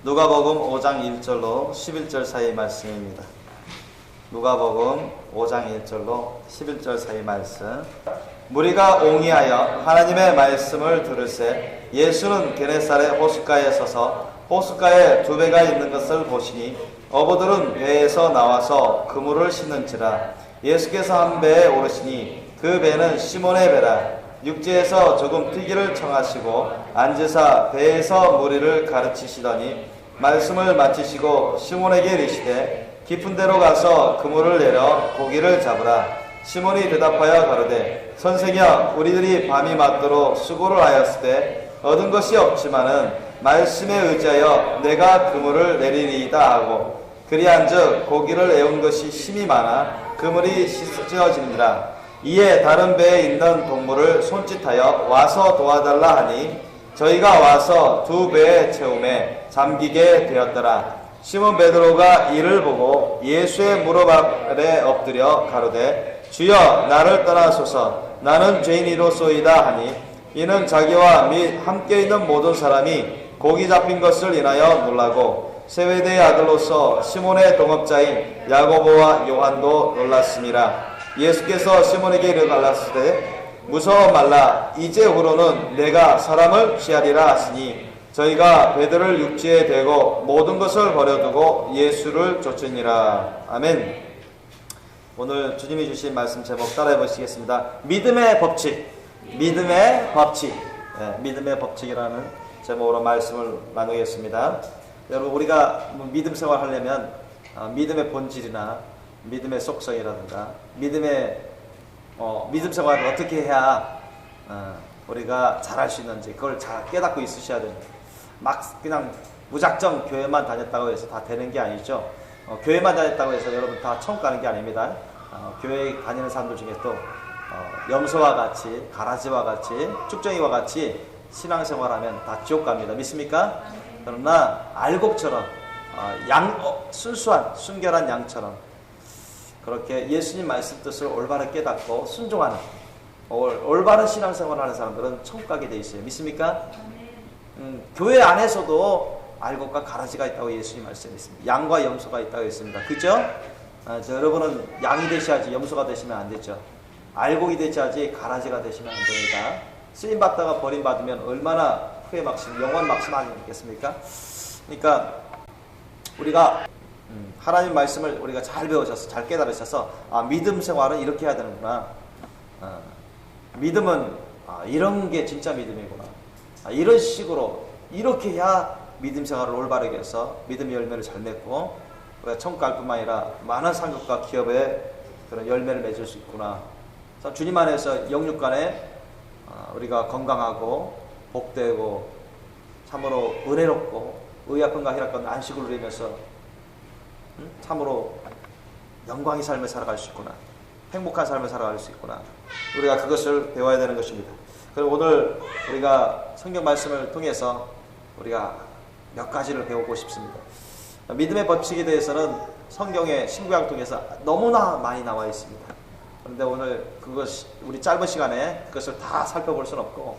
누가복음 5장 1절로 11절 사이 말씀입니다. 누가복음 5장 1절로 11절 사이 말씀. 무리가 옹이하여 하나님의 말씀을 들을새 예수는 게네사렛 호숫가에 서서 호숫가에 두 배가 있는 것을 보시니 어부들은 배에서 나와서 그물을 싣는지라. 예수께서 한 배에 오르시니 그 배는 시몬의 배라. 육지에서 조금 뛰기를 청하시고 앉으사 배에서 무리를 가르치시더니 말씀을 마치시고 시몬에게 이르시되 깊은 데로 가서 그물을 내려 고기를 잡으라. 시몬이 대답하여 가로되 선생이여, 우리들이 밤이 맞도록 수고를 하였을 때 얻은 것이 없지만은 말씀에 의지하여 내가 그물을 내리리이다 하고 그리한즉 고기를 애운 것이 심히 많아 그물이 찢어지니라. 이에 다른 배에 있는 동물을 손짓하여 와서 도와달라 하니 저희가 와서 두 배의 채움에 잠기게 되었더라. 시몬 베드로가 이를 보고 예수의 무릎 아래 엎드려 가로되 주여, 나를 떠나소서, 나는 죄인이로소이다 하니 이는 자기와 및 함께 있는 모든 사람이 고기 잡힌 것을 인하여 놀라고 세베대의 아들로서 시몬의 동업자인 야고보와 요한도 놀랐음이라. 예수께서 시몬에게 이르가라사대 무서워 말라. 이제후로는 내가 사람을 취하리라 하시니 저희가 배들을 육지에 대고 모든 것을 버려두고 예수를 쫓으니라. 아멘. 오늘 주님이 주신 말씀 제목 따라해 보시겠습니다. 믿음의 법칙. 믿음의 법칙. 믿음의 법칙이라는 제목으로 말씀을 나누겠습니다. 여러분, 우리가 믿음 생활 하려면 믿음의 본질이나 믿음의 속성이라든가 믿음 생활을 어떻게 해야 우리가 잘할 수 있는지 그걸 잘 깨닫고 있으셔야 됩니다. 막 그냥 무작정 교회만 다녔다고 해서 다 되는 게 아니죠. 교회만 다녔다고 해서 여러분 다 천국 가는 게 아닙니다. 교회 다니는 사람들 중에 또 염소와 같이, 가라지와 같이, 쭉정이와 같이 신앙생활하면 다 지옥 갑니다. 믿습니까? 그러나 알곡처럼 순수한 순결한 양처럼 그렇게 예수님 말씀 뜻을 올바르게 깨닫고 순종하는 올바른 신앙생활을 하는 사람들은 천국 가게 돼 있어요. 믿습니까? 교회 안에서도 알곡과 가라지가 있다고 예수님 말씀했습니다. 양과 염소가 있다고 했습니다. 그죠? 여러분은 양이 되셔야지 염소가 되시면 안 되죠. 알곡이 되셔야지 가라지가 되시면 안 됩니다. 쓰임받다가 버림받으면 얼마나 후회 막심, 영원 막심 아니겠습니까? 그러니까 우리가 하나님 말씀을 우리가 잘 배우셔서 잘 깨달으셔서 믿음 생활은 이렇게 해야 되는구나. 믿음은 이런 게 진짜 믿음이구나. 이런 식으로 이렇게 해야 믿음 생활을 올바르게 해서 믿음의 열매를 잘 맺고 우리가 천국 갈 뿐만 아니라 많은 상급과 기업의 그런 열매를 맺을 수 있구나. 주님 안에서 영육간에 우리가 건강하고 복되고 참으로 은혜롭고 의아픔과 희락과 안식을 누리면서 참으로 영광의 삶을 살아갈 수 있구나. 행복한 삶을 살아갈 수 있구나. 우리가 그것을 배워야 되는 것입니다. 그럼 오늘 우리가 성경 말씀을 통해서 우리가 몇 가지를 배우고 싶습니다. 믿음의 법칙에 대해서는 성경의 신구약 통해서 너무나 많이 나와 있습니다. 그런데 오늘 우리 짧은 시간에 그것을 다 살펴볼 수는 없고,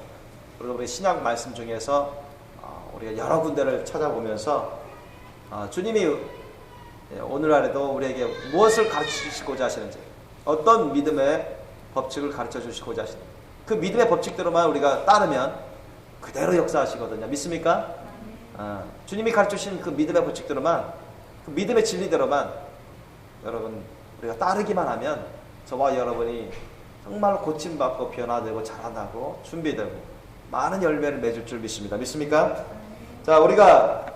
그리고 우리 신약 말씀 중에서 우리가 여러 군데를 찾아보면서 주님이 오늘 안에도 우리에게 무엇을 가르치시고자 하시는지, 어떤 믿음의 법칙을 가르쳐 주시고자 하시는지, 그 믿음의 법칙대로만 우리가 따르면 그대로 역사하시거든요. 믿습니까? 주님이 가르치신 그 믿음의 법칙대로만, 그 믿음의 진리대로만 여러분 우리가 따르기만 하면 저와 여러분이 정말 고침받고 변화되고 자라나고 준비되고 많은 열매를 맺을 줄 믿습니다. 믿습니까? 자, 우리가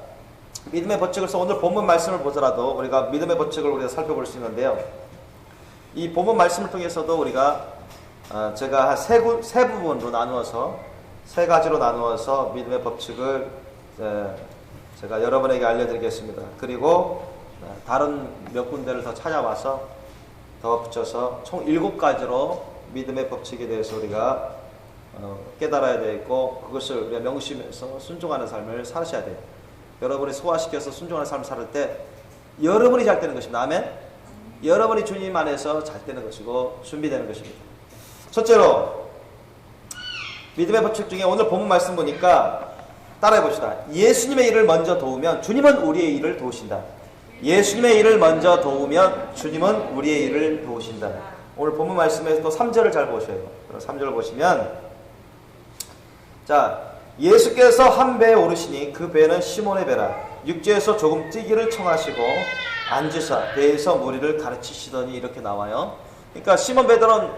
믿음의 법칙을 오늘 본문 말씀을 보더라도 우리가 믿음의 법칙을 우리가 살펴볼 수 있는데요. 이 본문 말씀을 통해서도 우리가 제가 세 부분으로 나누어서 세 가지로 나누어서 믿음의 법칙을 제가 여러분에게 알려드리겠습니다. 그리고 다른 몇 군데를 더 찾아와서 더 붙여서 총 7가지로 믿음의 법칙에 대해서 우리가 깨달아야 되고 그것을 우리가 명심해서 순종하는 삶을 사셔야 돼요. 여러분이 소화시켜서 순종하는 삶을 살 때 여러분이 잘 되는 것입니다. 아멘? 여러분이 주님 안에서 잘 되는 것이고 준비되는 것입니다. 첫째로 믿음의 법칙 중에 오늘 본문 말씀 보니까 따라해 봅시다. 예수님의 일을 먼저 도우면 주님은 우리의 일을 도우신다. 예수님의 일을 먼저 도우면 주님은 우리의 일을 도우신다. 오늘 본문 말씀에서 또 3절을 잘 보셔요. 3절을 보시면, 자, 예수께서 한 배에 오르시니 그 배는 시몬의 배라. 육지에서 조금 뛰기를 청하시고 앉으사 배에서 무리를 가르치시더니, 이렇게 나와요. 그러니까 시몬 베드로는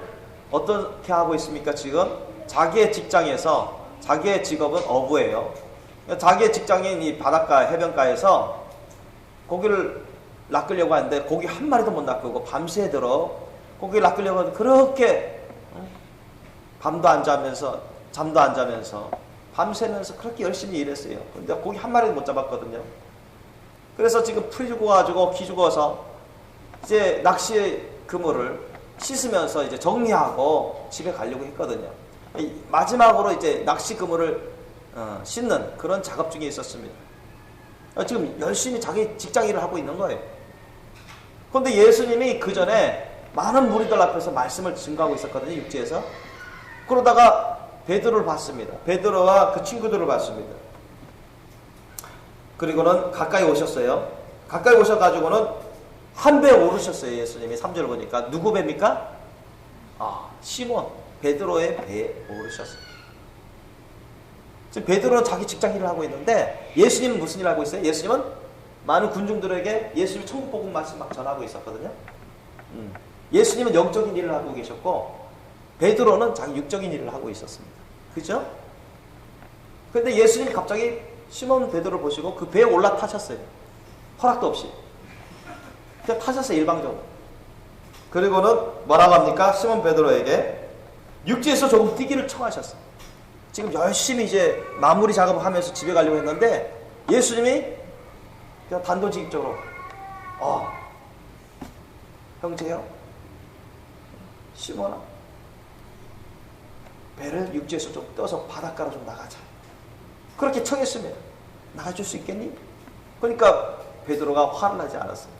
어떻게 하고 있습니까? 지금 자기의 직장에서, 자기의 직업은 어부예요. 자기의 직장인 이 바닷가 해변가에서 고기를 낚으려고 하는데 고기 한 마리도 못 낚고 밤새도록 고기를 낚으려고 하는데, 그렇게 밤도 안 자면서 잠도 안 자면서 밤새면서 그렇게 열심히 일했어요. 근데 고기 한 마리도 못 잡았거든요. 그래서 지금 풀 죽어가지고 기 죽어서 이제 낚시 그물을 씻으면서 이제 정리하고 집에 가려고 했거든요. 마지막으로 이제 낚시 그물을 씻는 그런 작업 중에 있었습니다. 지금 열심히 자기 직장 일을 하고 있는 거예요. 그런데 예수님이 그 전에 많은 무리들 앞에서 말씀을 증거하고 있었거든요. 육지에서. 그러다가 베드로를 봤습니다. 베드로와 그 친구들을 봤습니다. 그리고는 가까이 오셨어요. 가까이 오셔가지고는 한 배에 오르셨어요. 예수님이 3절 보니까. 누구 배입니까? 시몬 베드로의 배에 오르셨어요. 지금 베드로는 자기 직장 일을 하고 있는데 예수님은 무슨 일을 하고 있어요? 예수님은 많은 군중들에게 예수님이 천국 복음 말씀 막 전하고 있었거든요. 예수님은 영적인 일을 하고 계셨고 베드로는 자기 육적인 일을 하고 있었습니다. 그죠? 근데 예수님이 갑자기 시몬 베드로를 보시고 그 배에 올라타셨어요. 허락도 없이. 그냥 타셨어요. 일방적으로. 그리고는 뭐라고 합니까? 시몬 베드로에게 육지에서 조금 뛰기를 청하셨어요. 지금 열심히 이제 마무리 작업을 하면서 집에 가려고 했는데 예수님이 그냥 단도직입적으로 형제요, 시몬아, 배를 육지에서 좀 떠서 바닷가로 좀 나가자. 그렇게 청했으면 나가줄 수 있겠니? 그러니까 베드로가 화를 나지 않았어요.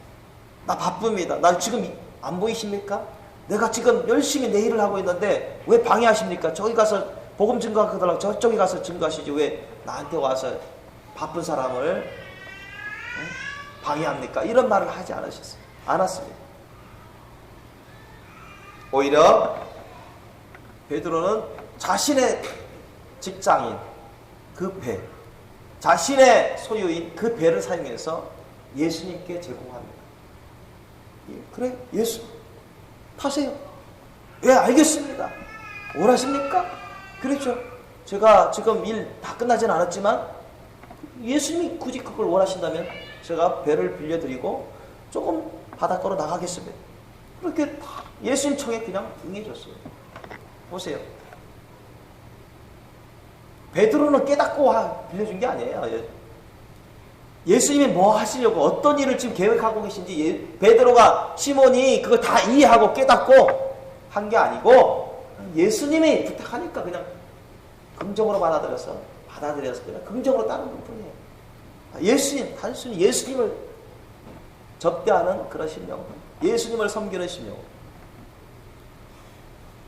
나 바쁩니다. 나 지금 안 보이십니까? 내가 지금 열심히 내 일을 하고 있는데 왜 방해하십니까? 저기 가서 복음 증거하더라고. 저쪽에 가서 증거하시지 왜 나한테 와서 바쁜 사람을 방해합니까? 이런 말을 하지 않았습니다. 오히려 베드로는 자신의 직장인 그 배, 자신의 소유인 그 배를 사용해서 예수님께 제공합니다. 그래, 예수 타세요. 예, 알겠습니다. 원하십니까? 그렇죠. 제가 지금 일 다 끝나진 않았지만 예수님이 굳이 그걸 원하신다면 제가 배를 빌려드리고 조금 바닷가로 나가겠습니다. 그렇게 예수님 청에 그냥 응해줬어요. 보세요. 베드로는 깨닫고 빌려준 게 아니에요. 예수님이 뭐 하시려고 어떤 일을 지금 계획하고 계신지 베드로가 시몬이 그걸 다 이해하고 깨닫고 한 게 아니고 예수님이 부탁하니까 그냥 긍정으로 받아들여서 그냥 긍정으로 따르는 뿐이에요. 예수님, 단순히 예수님을 접대하는 그런 심령, 예수님을 섬기는 심령,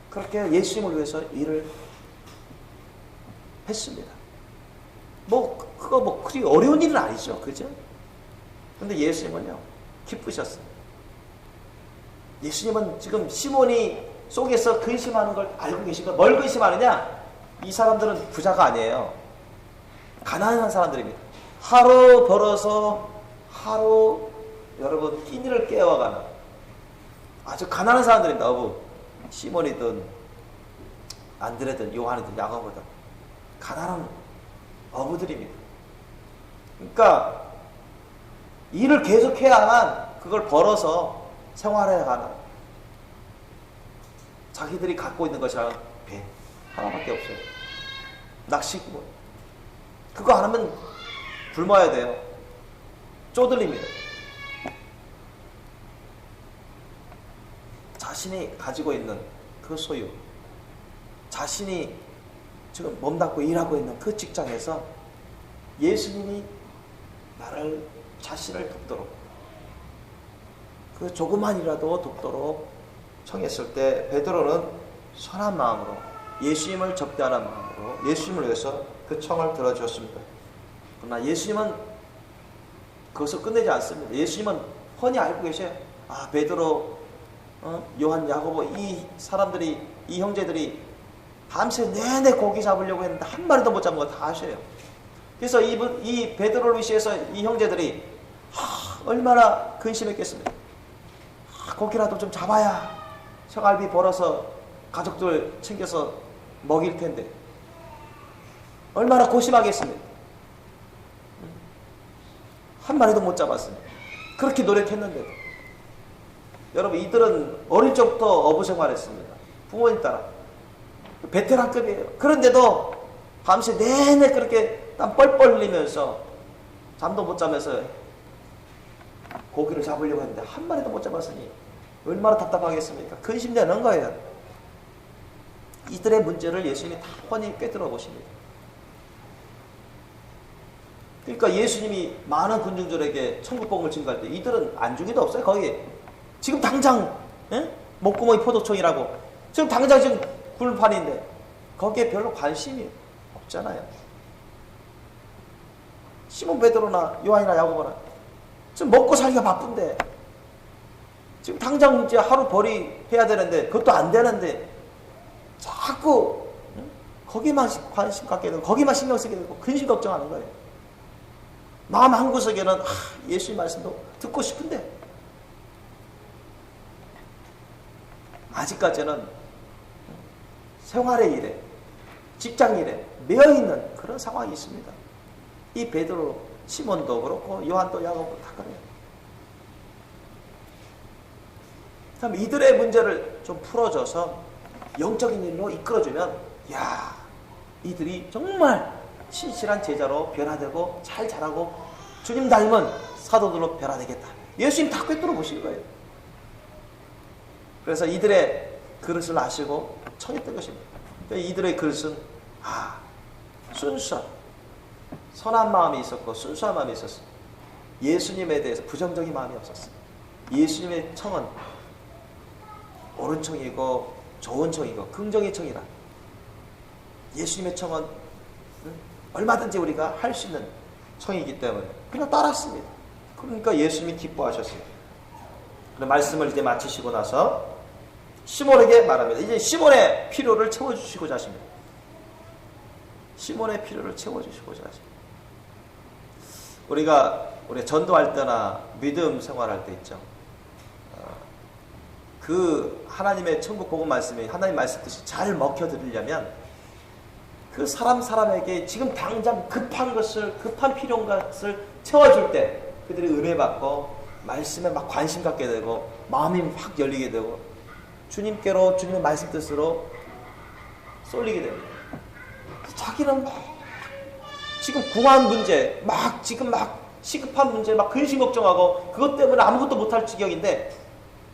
그렇게 예수님을 위해서 일을 했습니다. 그거 그리 어려운 일은 아니죠. 그죠? 근데 예수님은요, 기쁘셨어요. 예수님은 지금 시몬이 속에서 근심하는 걸 알고 계시고, 뭘 근심하느냐? 이 사람들은 부자가 아니에요. 가난한 사람들입니다. 하루 벌어서 하루 여러분 끼니를 깨워가는 아주 가난한 사람들입니다. 시몬이든 안드레든 요한이든 야고보든 가난한 어부들입니다. 그러니까 일을 계속해야만 그걸 벌어서 생활해가는, 자기들이 갖고 있는 것이 배 하나밖에 없어요. 낚시꾼. 그거 안 하면 굶어야 돼요. 쪼들립니다. 자신이 가지고 있는 그 소유, 자신이 지금 몸담고 일하고 있는 그 직장에서 예수님이 자신을 돕도록, 그 조그만이라도 돕도록 청했을 때 베드로는 선한 마음으로 예수님을 접대하는 마음으로 예수님을 위해서 그 청을 들어주었습니다. 그러나 예수님은 그것을 끝내지 않습니다. 예수님은 훤히 알고 계셔요. 아, 베드로, 요한, 야고보 이 사람들이, 이 형제들이 밤새 내내 고기 잡으려고 했는데 한 마리도 못 잡은 거 다 아셔요. 그래서 이 베드로를 위시해서 이 형제들이 얼마나 근심했겠습니까? 고기라도 좀 잡아야 석알비 벌어서 가족들 챙겨서 먹일 텐데 얼마나 고심하겠습니까? 한 마리도 못 잡았습니다. 그렇게 노력했는데도. 여러분, 이들은 어릴 적부터 어부 생활했습니다. 부모님 따라. 베테랑급이에요. 그런데도 밤새 내내 그렇게 땀 뻘뻘 흘리면서 잠도 못 자면서 고기를 잡으려고 했는데 한 마리도 못 잡았으니 얼마나 답답하겠습니까? 근심되는 거예요. 이들의 문제를 예수님이 다 훤히 꿰뚫어 보십니다. 그러니까 예수님이 많은 군중들에게 천국복음을 증거할 때 이들은 안중에도 없어요. 거기 지금 당장 목구멍이 포도청이라고 지금 당장 지금 굴판인데 거기에 별로 관심이 없잖아요. 시몬 베드로나 요한이나 야고보나 지금 먹고 살기가 바쁜데 지금 당장 이제 하루 벌이 해야 되는데 그것도 안 되는데 자꾸 거기만 관심 갖게 되고 거기만 신경 쓰게 되고 근심 걱정하는 거예요. 마음 한구석에는 예수님 말씀도 듣고 싶은데 아직까지는 생활의 일에 직장 일에 매여있는 그런 상황이 있습니다. 이 베드로, 시몬도 그렇고 요한도 야고보도 다 그래요. 그럼 이들의 문제를 좀 풀어줘서 영적인 일로 이끌어주면 이들이 정말 신실한 제자로 변화되고 잘 자라고 주님 닮은 사도들로 변화되겠다. 예수님 다 꿰뚫어 보신 거예요. 그래서 이들의 그릇을 아시고 청했던 것입니다. 이들의 그릇은 순수한 선한 마음이 있었고 순수한 마음이 있었어요. 예수님에 대해서 부정적인 마음이 없었어요. 예수님의 청은 옳은 청이고 좋은 청이고 긍정의 청이라. 예수님의 청은 얼마든지 우리가 할 수 있는 청이기 때문에 그냥 따랐습니다. 그러니까 예수님이 기뻐하셨어요. 그럼 말씀을 이제 마치시고 나서 시몬에게 말합니다. 이제 시몬의 필요를 채워주시고자 하십니다. 시몬의 필요를 채워주시고자 하십니다. 우리 전도할 때나 믿음 생활할 때 있죠. 그 하나님의 천국 복음 말씀이 하나님 말씀 뜻이 잘 먹혀드리려면 그 사람에게 지금 당장 급한 필요한 것을 채워줄 때 그들이 은혜 받고 말씀에 막 관심 갖게 되고 마음이 확 열리게 되고 주님께로 주님의 말씀 뜻으로 쏠리게 됩니다. 자기는 막 지금 궁한 문제 지금 시급한 문제 근심 걱정하고 그것 때문에 아무것도 못할 지경인데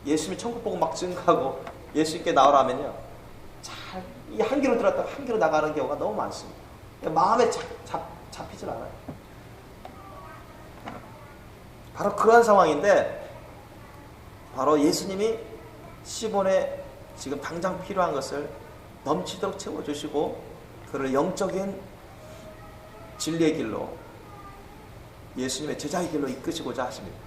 예수님이 천국 보고 막 증거하고 예수님께 나오라면요 잘 이 한 길로 들었다가 한 길로 나가는 경우가 너무 많습니다. 마음에 잡히질 않아요. 바로 그런 상황인데 바로 예수님이 시몬의 지금 당장 필요한 것을 넘치도록 채워주시고 그를 영적인 진리의 길로 예수님의 제자의 길로 이끄시고자 하십니다.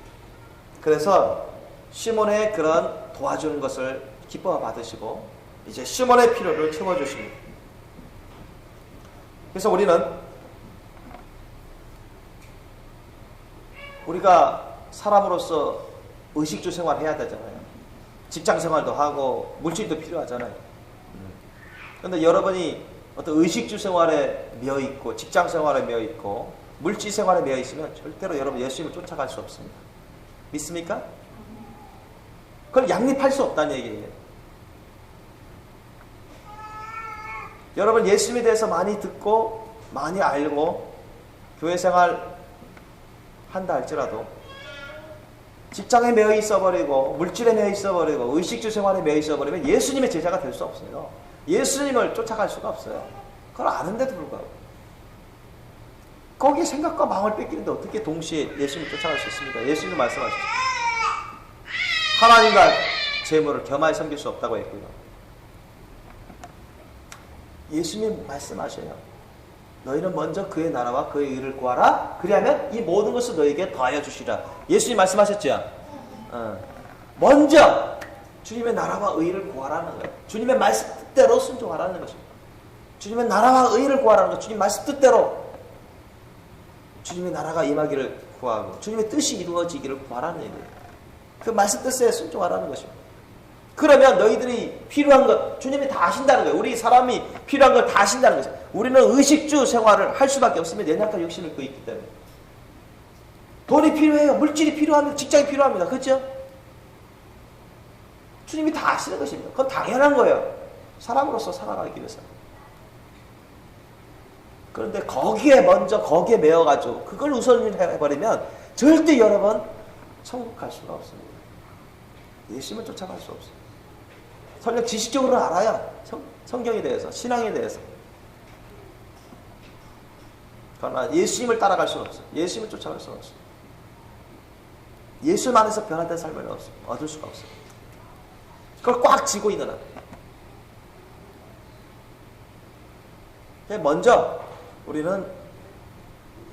그래서 시몬의 그런 도와주는 것을 기뻐 받으시고 이제 시몬의 필요를 채워주십니다. 그래서 우리가 사람으로서 의식주 생활 해야 되잖아요. 직장 생활도 하고 물질도 필요하잖아요. 그런데 여러분이 어떤 의식주 생활에 매여 있고 직장 생활에 매여 있고 물질 생활에 매여 있으면 절대로 여러분 예수님을 쫓아갈 수 없습니다. 믿습니까? 그걸 양립할 수 없다는 얘기예요. 여러분 예수님에 대해서 많이 듣고 많이 알고 교회 생활 한다 할지라도 직장에 매여 있어버리고 물질에 매여 있어버리고 의식주 생활에 매여 있어버리면 예수님의 제자가 될 수 없어요. 예수님을 쫓아갈 수가 없어요. 그걸 아는데도 불구하고 거기에 생각과 마음을 뺏기는데 어떻게 동시에 예수님을 쫓아갈 수 있습니까? 예수님은 말씀하셨죠. 하나님과 재물을 겸하여 섬길 수 없다고 했고요. 예수님 말씀하셔요. 너희는 먼저 그의 나라와 그의 의를 구하라. 그리하면 이 모든 것을 너희에게 더하여 주시라. 예수님 말씀하셨죠? 먼저 주님의 나라와 의를 구하라는 거예요. 주님의 말씀 뜻대로 순종하라는 것입니다. 주님의 나라와 의를 구하라는 것, 주님 말씀 뜻대로 주님의 나라가 임하기를 구하고 주님의 뜻이 이루어지기를 구하라는 얘기예요. 그 말씀 뜻에 순종하라는 것입니다. 그러면 너희들이 필요한 것 주님이 다 하신다는 거예요. 우리 사람이 필요한 걸 다 하신다는 거죠. 우리는 의식주 생활을 할 수밖에 없으면 연약한 욕심을 갖고 있기 때문에. 돈이 필요해요. 물질이 필요합니다. 직장이 필요합니다. 그렇죠? 주님이 다 하시는 것입니다. 그건 당연한 거예요. 사람으로서 살아가기 위해서. 그런데 거기에 매여가지고 그걸 우선을 해버리면 절대 여러분 천국 갈 수가 없습니다. 예수님을 쫓아갈 수 없어요. 설령 지식적으로는 알아요. 성경에 대해서, 신앙에 대해서. 그러나 예수님을 따라갈 수는 없어요. 예수님을 쫓아갈 수는 없어요. 예수 안에서 변화된 삶을 얻을 수가 없어요. 그걸 꽉 쥐고 있는 한. 먼저 우리는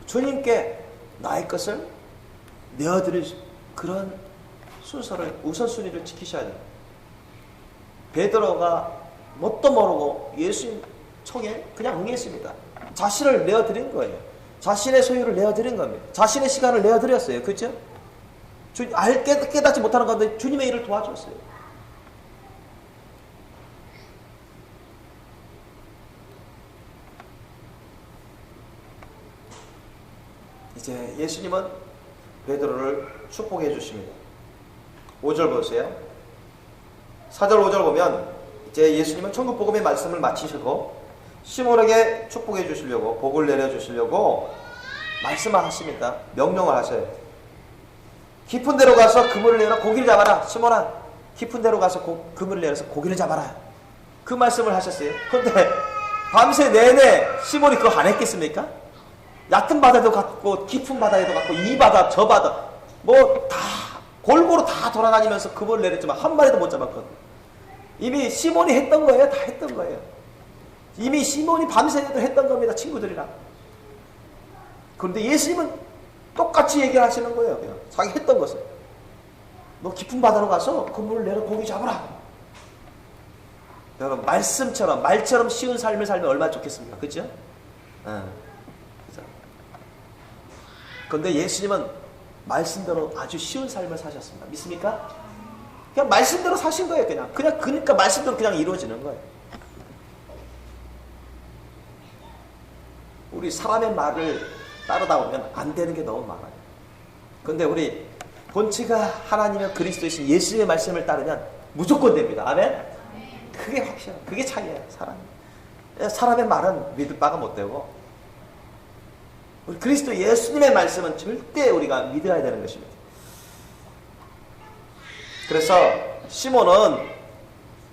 주님께 나의 것을 내어드릴 그런 순서를, 우선순위를 지키셔야 돼요. 베드로가 뭣도 모르고 예수님 청에 그냥 응했습니다. 자신을 내어드린 거예요. 자신의 소유를 내어드린 겁니다. 자신의 시간을 내어드렸어요. 그렇죠? 깨닫지 못하는 가운데 주님의 일을 도와줬어요. 이제 예수님은 베드로를 축복해 주십니다. 5절 보세요. 4절 5절 보면 이제 예수님은 천국 복음의 말씀을 마치시고 시몬에게 축복해 주시려고, 복을 내려 주시려고 말씀을 하십니다. 명령을 하셔요. 깊은 데로 가서 그물을 내라, 고기를 잡아라. 시몬아, 깊은 데로 가서 그물을 내려서 고기를 잡아라. 그 말씀을 하셨어요. 그런데 밤새 내내 시몬이 그거 안 했겠습니까? 얕은 바다도 갔고 깊은 바다에도 갔고 이 바다 저 바다 뭐 다 골고루 다 돌아다니면서 그물을 내렸지만 한 마리도 못 잡았거든요. 이미 시몬이 했던 거예요. 다 했던 거예요. 이미 시몬이 밤새도 했던 겁니다. 친구들이랑. 그런데 예수님은 똑같이 얘기를 하시는 거예요. 그냥 자기 했던 것을. 너 깊은 바다로 가서 그물을 내려 고기 잡아라. 여러분 말처럼 쉬운 삶을 살면 얼마나 좋겠습니까? 그렇죠? 그런데 예수님은 말씀대로 아주 쉬운 삶을 사셨습니다. 믿습니까? 그냥 말씀대로 사신 거예요. 그러니까 말씀대로 그냥 이루어지는 거예요. 우리 사람의 말을 따르다 보면 안 되는 게 너무 많아요. 그런데 우리 본체가 하나님의 그리스도이신 예수님의 말씀을 따르면 무조건 됩니다. 아멘? 그게 확실해요. 그게 차이예요. 사람의 말은 믿을 바가 못 되고 우리 그리스도 예수님의 말씀은 절대 우리가 믿어야 되는 것입니다. 그래서 시몬은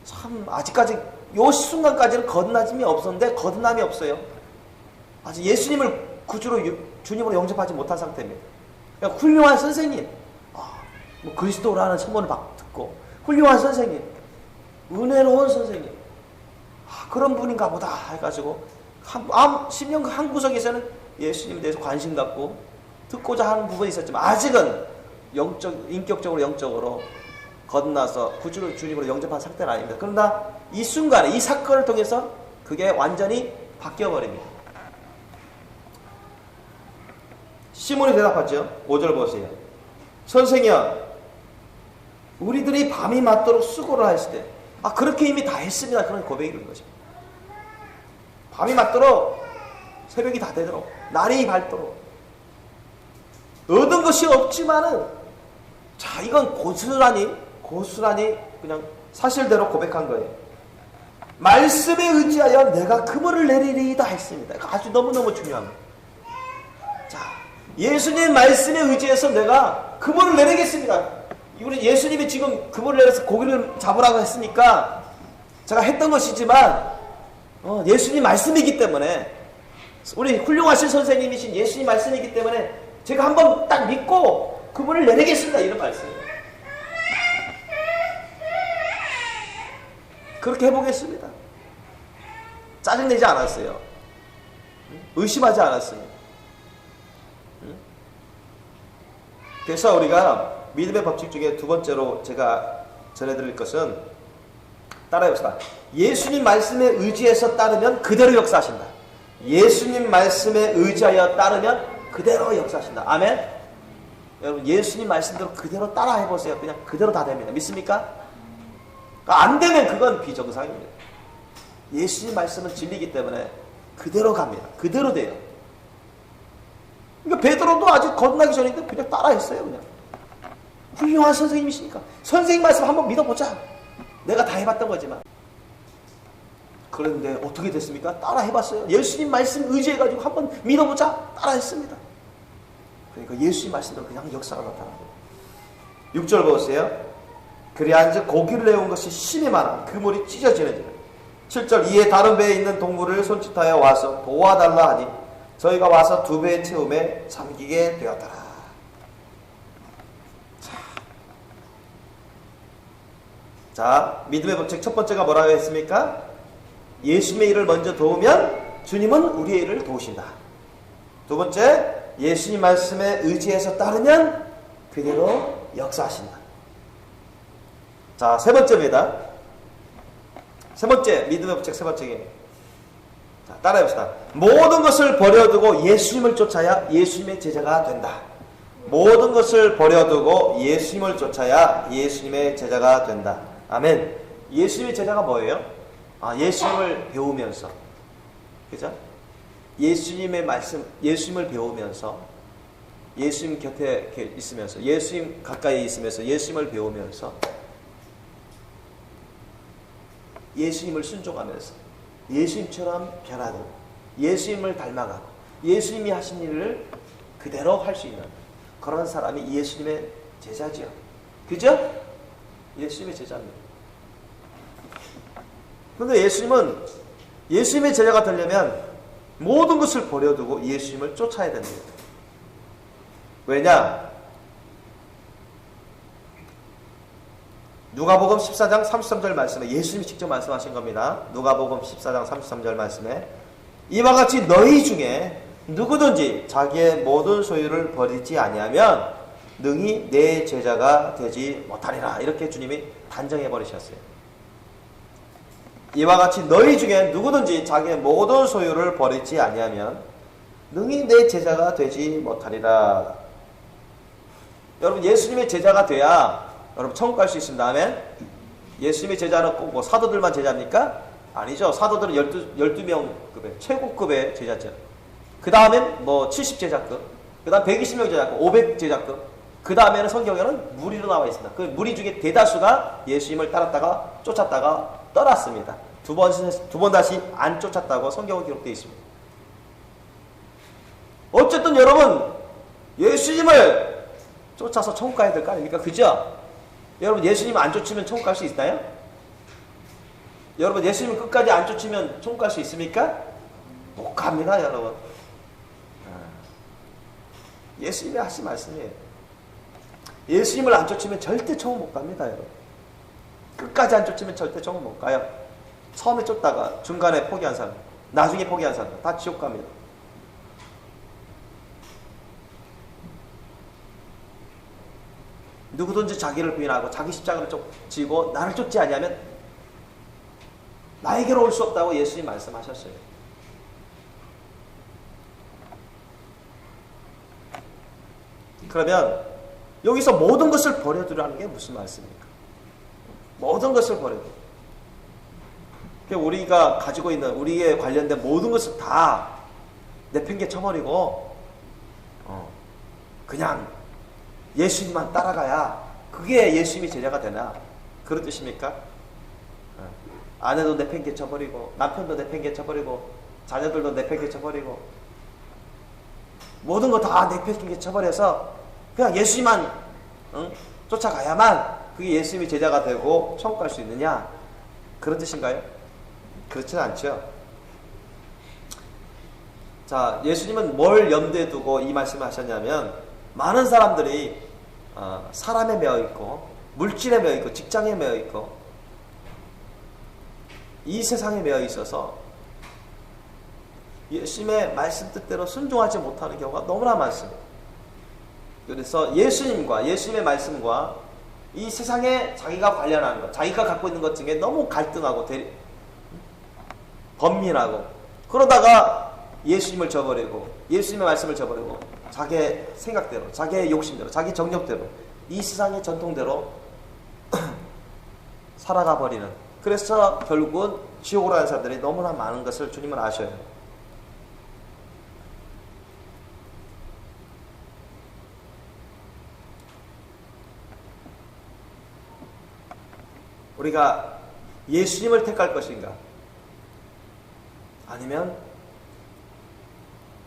참 아직까지 요 순간까지는 거듭남이 없었는데 거듭남이 없어요. 아직 예수님을 구주로 주님으로 영접하지 못한 상태입니다. 그러니까 훌륭한 선생님, 뭐 그리스도라는 소문을 듣고 훌륭한 선생님, 은혜로운 선생님, 그런 분인가 보다 해가지고 심령 한 구석에서는 예수님에 대해서 관심 갖고 듣고자 하는 부분이 있었지만 아직은 인격적으로 영적으로 거듭나서 구주로 주님으로 영접한 상태는 아닙니다. 그러나 이 순간에 이 사건을 통해서 그게 완전히 바뀌어버립니다. 시몬이 대답하죠. 5절 보세요. 선생이여, 우리들이 밤이 맞도록 수고를 했을 때 그렇게 이미 다 했습니다. 그런 고백이 있는 것입니다. 밤이 맞도록 새벽이 다 되도록 날이 밝도록 얻은 것이 없지만은 이건 고스란히 그냥 사실대로 고백한 거예요. 말씀에 의지하여 내가 그물을 내리리이다 했습니다. 아주 너무너무 중요합니다. 예수님 말씀에 의지해서 내가 그물을 내리겠습니다. 우리 예수님이 지금 그물을 내려서 고기를 잡으라고 했으니까 제가 했던 것이지만 예수님 말씀이기 때문에 우리 훌륭하신 선생님이신 예수님 말씀이기 때문에 제가 한번 딱 믿고 그분을 내리겠습니다. 이런 말씀이에요. 그렇게 해보겠습니다. 짜증내지 않았어요. 의심하지 않았습니다. 그래서 우리가 믿음의 법칙 중에 두 번째로 제가 전해드릴 것은 따라해봅시다. 예수님 말씀에 의지해서 따르면 그대로 역사하신다. 예수님 말씀에 의지하여 따르면 그대로 역사하신다. 아멘. 여러분 예수님 말씀대로 그대로 따라해보세요. 그냥 그대로 다 됩니다. 믿습니까? 안 되면 그건 비정상입니다. 예수님 말씀은 진리이기 때문에 그대로 갑니다. 그대로 돼요. 그러니까 베드로도 아직 거듭나기 전인데 그냥 따라했어요. 그냥 훌륭한 선생님이시니까 선생님 말씀 한번 믿어보자. 내가 다 해봤던 거지만. 그런데 어떻게 됐습니까? 따라 해봤어요. 예수님 말씀 의지해가지고 한번 믿어보자. 따라 했습니다. 그러니까 예수님 말씀대로 그냥 역사가 나타나는 거예요. 6절 보세요. 그리한즉 고기를 내온 것이 심히 많아 그물이 찢어지는지라. 7절 이에 다른 배에 있는 동물을 손짓하여 와서 도와달라 하니 저희가 와서 두 배의 채움에 잠기게 되었더라. 자, 믿음의 법칙 첫 번째가 뭐라고 했습니까? 예수님의 일을 먼저 도우면 주님은 우리의 일을 도우신다. 두 번째, 예수님 말씀에 의지해서 따르면 그대로 역사하신다. 자, 세 번째입니다. 세 번째, 믿음의 법칙 세 번째에. 자, 따라해봅시다. 모든 것을 버려두고 예수님을 쫓아야 예수님의 제자가 된다. 모든 것을 버려두고 예수님을 쫓아야 예수님의 제자가 된다. 아멘. 예수님의 제자가 뭐예요? 예수님을 배우면서, 그죠? 예수님의 말씀, 예수님을 배우면서, 예수님 곁에 있으면서, 예수님 가까이 있으면서, 예수님을 배우면서, 예수님을 순종하면서, 예수님처럼 변하고, 예수님을 닮아가고, 예수님이 하신 일을 그대로 할 수 있는 그런 사람이 예수님의 제자지요. 그죠? 예수님의 제자입니다. 그런데 예수님은 예수님의 제자가 되려면 모든 것을 버려두고 예수님을 쫓아야 됩니다. 왜냐? 누가복음 14장 33절 말씀에 예수님이 직접 말씀하신 겁니다. 누가복음 14장 33절 말씀에 이와 같이 너희 중에 누구든지 자기의 모든 소유를 버리지 아니하면 능히 내 제자가 되지 못하리라. 이렇게 주님이 단정해 버리셨어요. 이와 같이 너희 중에 누구든지 자기의 모든 소유를 버리지 아니하면 능히 내 제자가 되지 못하리라. 여러분 예수님의 제자가 돼야 여러분 천국 갈 수 있습니다. 아멘. 예수님의 제자는 꼭 뭐 사도들만 제자입니까? 아니죠. 사도들은 12명급의 최고급의 제자죠. 그 다음엔 뭐 70제자급, 그 다음 120명 제자급, 500제자급, 그 다음에는 성경에는 무리로 나와 있습니다. 그 무리 중에 대다수가 예수님을 따랐다가 쫓았다가 떠났습니다. 두 번 다시 안 쫓았다고 성경은 기록되어 있습니다. 어쨌든 여러분 예수님을 쫓아서 천국 가야 될 거 아닙니까? 그죠? 여러분 예수님 안 쫓으면 천국 갈 수 있나요? 여러분 예수님 끝까지 안 쫓으면 천국 갈 수 있습니까? 못 갑니다, 여러분. 예수님이 하신 말씀이에요. 예수님을 안 쫓으면 절대 천국 못 갑니다, 여러분. 끝까지 안 쫓으면 절대 천국 못 가요. 처음에 쫓다가 중간에 포기한 사람, 나중에 포기한 사람 다 지옥 갑니다. 누구든지 자기를 부인하고 자기 십자가를 지고 나를 쫓지 아니하면 나에게로 올 수 없다고 예수님 말씀하셨어요. 그러면 여기서 모든 것을 버려두라는 게 무슨 말씀입니까? 모든 것을 버려두. 우리가 가지고 있는 우리에 관련된 모든 것을 다 내팽개쳐버리고 그냥 예수님만 따라가야 그게 예수님이 제자가 되나? 그런 뜻입니까? 아내도 내팽개쳐버리고 남편도 내팽개쳐버리고 자녀들도 내팽개쳐버리고 모든 거 다 내팽개쳐버려서 그냥 예수님만 쫓아가야만 그게 예수님이 제자가 되고 천국 갈 수 있느냐? 그런 뜻인가요? 그렇지는 않죠. 자, 예수님은 뭘 염두에 두고 이 말씀을 하셨냐면 많은 사람들이 사람에 매여 있고 물질에 매여 있고 직장에 매여 있고 이 세상에 매여 있어서 예수님의 말씀 뜻대로 순종하지 못하는 경우가 너무나 많습니다. 그래서 예수님과 예수님의 말씀과 이 세상에 자기가 관련하는 것, 자기가 갖고 있는 것 중에 너무 갈등하고 번민하고, 그러다가 예수님을 저버리고 예수님의 말씀을 저버리고 자기의 생각대로, 자기의 욕심대로, 자기 정력대로, 이 세상의 전통대로 살아가 버리는, 그래서 결국은 지옥으로 가는 사람들이 너무나 많은 것을 주님은 아셔요. 우리가 예수님을 택할 것인가? 아니면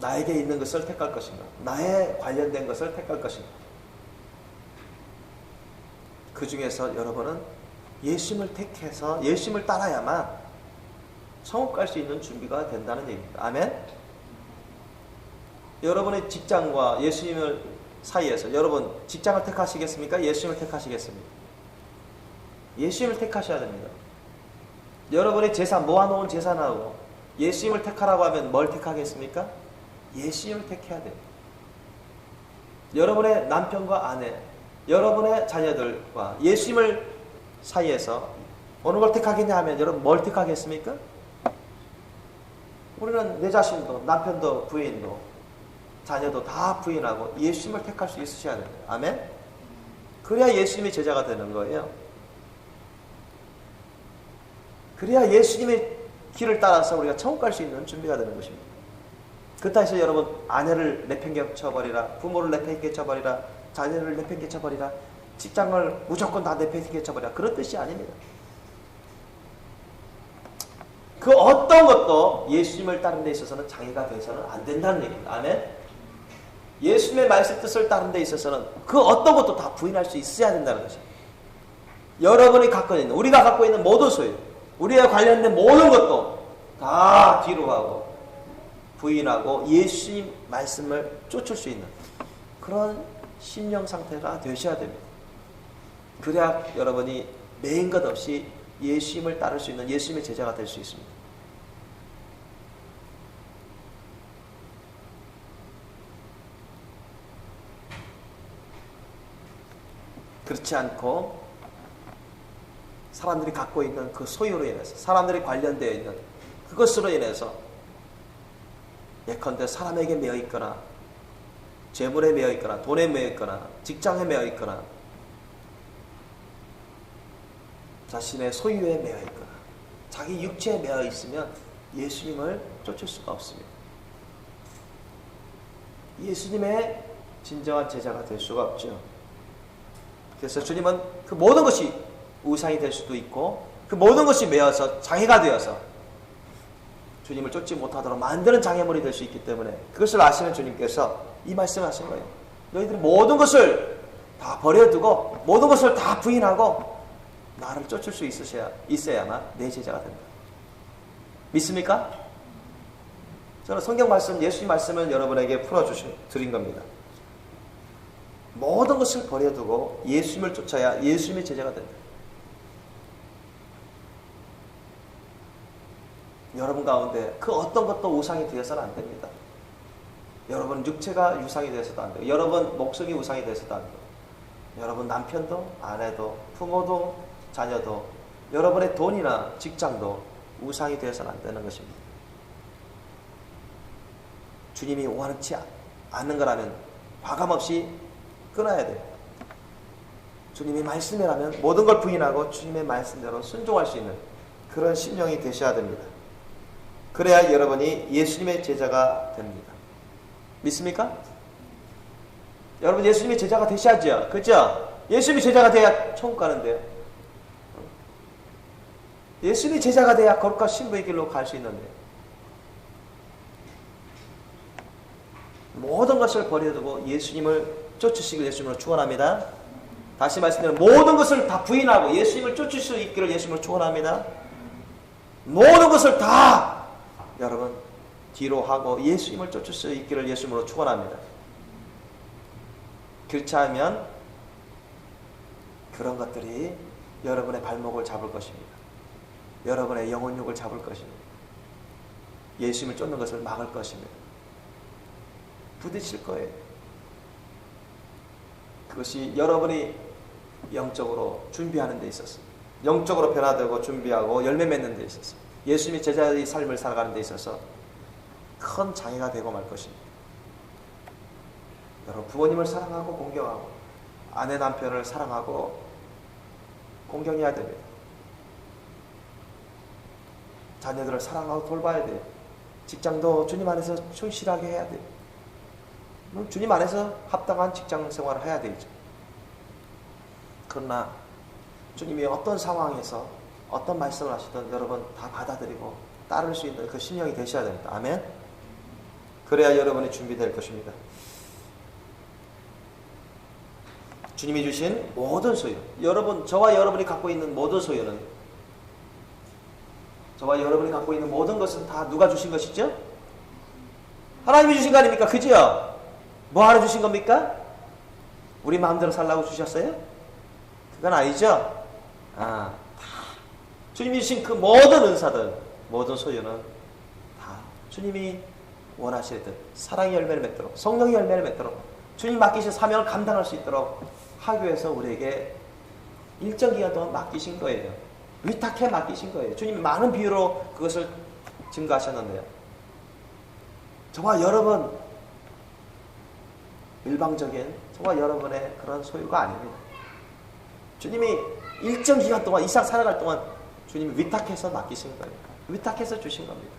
나에게 있는 것을 택할 것인가? 나에 관련된 것을 택할 것인가? 그 중에서 여러분은 예수님을 택해서 예수님을 따라야만 천국 갈 수 있는 준비가 된다는 얘기입니다. 아멘? 여러분의 직장과 예수님을 사이에서 여러분 직장을 택하시겠습니까? 예수님을 택하시겠습니까? 예수님을 택하셔야 됩니다. 여러분의 재산, 모아놓은 재산하고 예수님을 택하라고 하면 뭘 택하겠습니까? 예수님을 택해야 됩니다. 여러분의 남편과 아내, 여러분의 자녀들과 예수님을 사이에서 어느 걸 택하겠냐 하면 여러분 뭘 택하겠습니까? 우리는 내 자신도, 남편도, 부인도, 자녀도 다 부인하고 예수님을 택할 수 있으셔야 됩니다. 아멘? 그래야 예수님의 제자가 되는 거예요. 그래야 예수님의 길을 따라서 우리가 천국 갈 수 있는 준비가 되는 것입니다. 그렇다 해서 여러분 아내를 내팽개쳐버리라, 부모를 내팽개쳐버리라, 자녀를 내팽개쳐버리라, 직장을 무조건 다 내팽개쳐버리라, 그런 뜻이 아닙니다. 그 어떤 것도 예수님을 따르는 데 있어서는 장애가 되어서는 안 된다는 얘기입니다. 아멘? 예수님의 말씀 뜻을 따르는 데 있어서는 그 어떤 것도 다 부인할 수 있어야 된다는 것입니다. 여러분이 갖고 있는, 우리가 갖고 있는 모든 소유, 우리에 관련된 모든 것도 다 뒤로 하고 부인하고 예수님 말씀을 쫓을 수 있는 그런 심령 상태가 되셔야 됩니다. 그래야 여러분이 매인 것 없이 예수님을 따를 수 있는 예수님의 제자가 될 수 있습니다. 그렇지 않고 사람들이 갖고 있는 그 소유로 인해서, 사람들이 관련되어 있는 그것으로 인해서 예컨대 사람에게 매여 있거나 재물에 매여 있거나 돈에 매여 있거나 직장에 매여 있거나 자신의 소유에 매여 있거나 자기 육체에 매여 있으면 예수님을 쫓을 수가 없습니다. 예수님의 진정한 제자가 될 수가 없죠. 그래서 주님은 그 모든 것이 우상이 될 수도 있고 그 모든 것이 매여서 장애가 되어서 주님을 쫓지 못하도록 만드는 장애물이 될 수 있기 때문에 그것을 아시는 주님께서 이 말씀을 하신 거예요. 너희들이 모든 것을 다 버려두고 모든 것을 다 부인하고 나를 쫓을 수 있어야만 내 제자가 된다. 믿습니까? 저는 성경 말씀, 예수님 말씀을 여러분에게 풀어드린 겁니다. 모든 것을 버려두고 예수님을 쫓아야 예수님의 제자가 된다. 여러분 가운데 그 어떤 것도 우상이 되어서는 안 됩니다. 여러분 육체가 우상이 되어서도 안 되고 여러분 목성이 우상이 되어서도 안 되고 여러분 남편도 아내도 부모도 자녀도 여러분의 돈이나 직장도 우상이 되어서는 안 되는 것입니다. 주님이 원치 않는 거라면 과감없이 끊어야 돼요. 주님이 말씀이라면 모든 걸 부인하고 주님의 말씀대로 순종할 수 있는 그런 심령이 되셔야 됩니다. 그래야 여러분이 예수님의 제자가 됩니다. 믿습니까? 여러분 예수님의 제자가 되셔야죠. 그렇죠? 예수님의 제자가 돼야 천국 가는데요. 예수님의 제자가 돼야 거룩한 신부의 길로 갈 수 있는데 모든 것을 버려두고 예수님을 쫓으시길 예수님으로 축원합니다. 다시 말씀드리면 모든 것을 다 부인하고 예수님을 쫓을 수 있기를 예수님으로 축원합니다. 모든 것을 다 여러분 뒤로 하고 예수님을 쫓을 수 있기를 예수님으로 축원합니다. 그렇지 않으면 그런 것들이 여러분의 발목을 잡을 것입니다. 여러분의 영혼육을 잡을 것입니다. 예수님을 쫓는 것을 막을 것입니다. 부딪힐 거예요. 그것이 여러분이 영적으로 준비하는 데 있어서, 영적으로 변화되고 준비하고 열매 맺는 데 있어서, 예수님의 제자의 삶을 살아가는 데 있어서 큰 장애가 되고 말 것입니다. 여러분, 부모님을 사랑하고 공경하고 아내 남편을 사랑하고 공경해야 됩니다. 자녀들을 사랑하고 돌봐야 돼요. 직장도 주님 안에서 충실하게 해야 돼요. 주님 안에서 합당한 직장 생활을 해야 되죠. 그러나 주님이 어떤 상황에서 어떤 말씀을 하시든 여러분 다 받아들이고 따를 수 있는 그 심령이 되셔야 됩니다. 아멘. 그래야 여러분이 준비될 것입니다. 주님이 주신 모든 소유, 여러분, 저와 여러분이 갖고 있는 모든 소유는, 저와 여러분이 갖고 있는 모든 것은 다 누가 주신 것이죠? 하나님이 주신 거 아닙니까? 그죠? 뭐 하러 주신 겁니까? 우리 마음대로 살라고 주셨어요? 그건 아니죠? 주님이 주신 그 모든 은사들, 모든 소유는 다 주님이 원하시듯 사랑의 열매를 맺도록, 성령의 열매를 맺도록, 주님 맡기신 사명을 감당할 수 있도록 하기 위해서 우리에게 일정 기간 동안 맡기신 거예요. 위탁해 맡기신 거예요. 주님이 많은 비유로 그것을 증거하셨는데요. 저와 여러분, 일방적인 저와 여러분의 그런 소유가 아닙니다. 주님이 일정 기간 동안, 이상 살아갈 동안 주님이 위탁해서 맡기신 거예요. 위탁해서 주신 겁니다.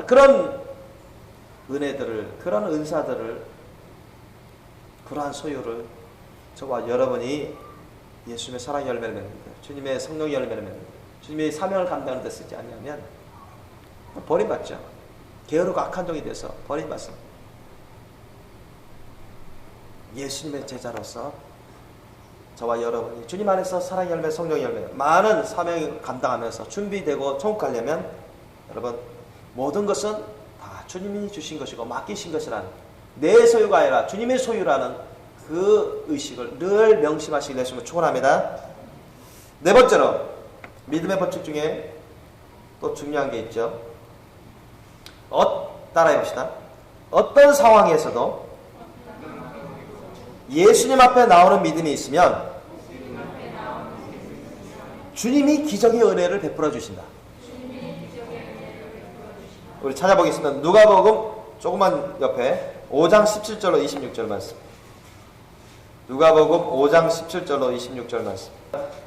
그런 은혜들을, 그런 은사들을, 그러한 소유를 저와 여러분이 예수님의 사랑의 열매를 맺는다, 주님의 성령의 열매를 맺는다, 주님의 사명을 감당하는 데 쓰지 않으면 버림받죠. 게으르고 악한 종이 돼서 버림받습니다. 예수님의 제자로서 저와 여러분이 주님 안에서 사랑의 열매, 성령의 열매, 많은 사명을 감당하면서 준비되고 천국가려면 여러분, 모든 것은 다 주님이 주신 것이고 맡기신 것이라는, 내 소유가 아니라 주님의 소유라는 그 의식을 늘 명심하시길 예수님을 축원합니다. 네 번째로, 믿음의 법칙 중에 또 중요한 게 있죠. 따라해 봅시다. 어떤 상황에서도 예수님 앞에 나오는 믿음이 있으면 주님이 기적의 은혜를 베풀어 주신다. 우리 찾아보겠습니다. 누가복음 조그만 옆에 5장 17절로 26절 말씀. 누가복음 5장 17절로 26절 말씀.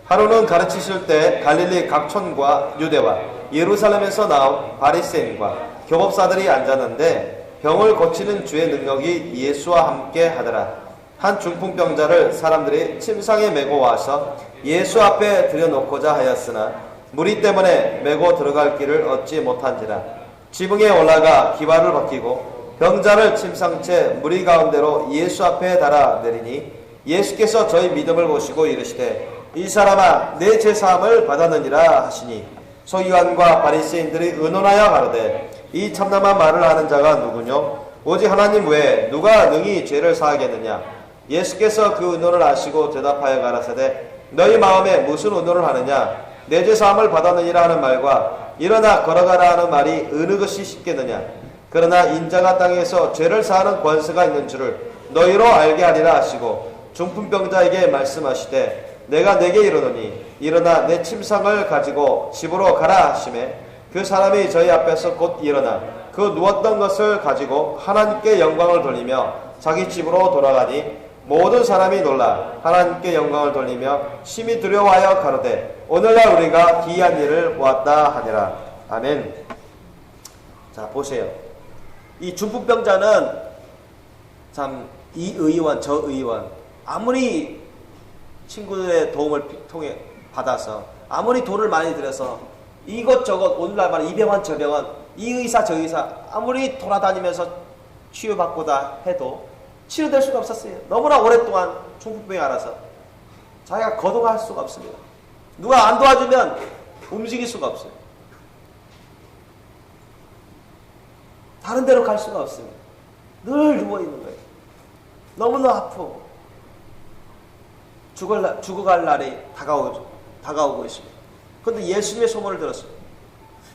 하루는 가르치실 때 갈릴리 각촌과 유대와 예루살렘에서 나온 바리새인과 교법사들이 앉았는데 병을 고치는 주의 능력이 예수와 함께 하더라. 한 중풍병자를 사람들이 침상에 메고 와서 예수 앞에 들여놓고자 하였으나 무리 때문에 메고 들어갈 길을 얻지 못한지라. 지붕에 올라가 기와를 벗기고 병자를 침상채 무리 가운데로 예수 앞에 달아 내리니 예수께서 저희 믿음을 보시고 이르시되 이 사람아 내 죄사함을 받았느니라 하시니 서기관과 바리새인들이 의논하여 가로되 이 참담한 말을 하는 자가 누구뇨? 오직 하나님 외에 누가 능히 죄를 사하겠느냐? 예수께서 그 의논을 아시고 대답하여 가라사대 너희 마음에 무슨 의논을 하느냐? 내 죄사함을 받았느니라 하는 말과 일어나 걸어가라 하는 말이 어느 것이 쉽겠느냐? 그러나 인자가 땅에서 죄를 사하는 권세가 있는 줄을 너희로 알게 하리라 하시고 중풍병자에게 말씀하시되 내가 내게 이르노니 일어나 내 침상을 가지고 집으로 가라 하시매 그 사람이 저희 앞에서 곧 일어나 그 누웠던 것을 가지고 하나님께 영광을 돌리며 자기 집으로 돌아가니 모든 사람이 놀라 하나님께 영광을 돌리며 심히 두려워하여 가로되 오늘날 우리가 기이한 일을 보았다 하니라. 아멘. 자, 보세요. 이 중풍병자는 참 이 의원 저 의원 아무리 친구들의 도움을 통해 받아서 아무리 돈을 많이 들여서 이것저것 오늘날 말하는 이 병원 저 병원 이 의사 저 의사 아무리 돌아다니면서 치유받고다 해도 치료될 수가 없었어요. 너무나 오랫동안 중풍병이 알아서 자기가 거동할 수가 없습니다. 누가 안 도와주면 움직일 수가 없어요. 다른 데로 갈 수가 없습니다. 늘 누워있는 거예요. 너무나 아프고 죽어갈 날이 다가오고 있습니다. 그런데 예수님의 소문을 들었어요.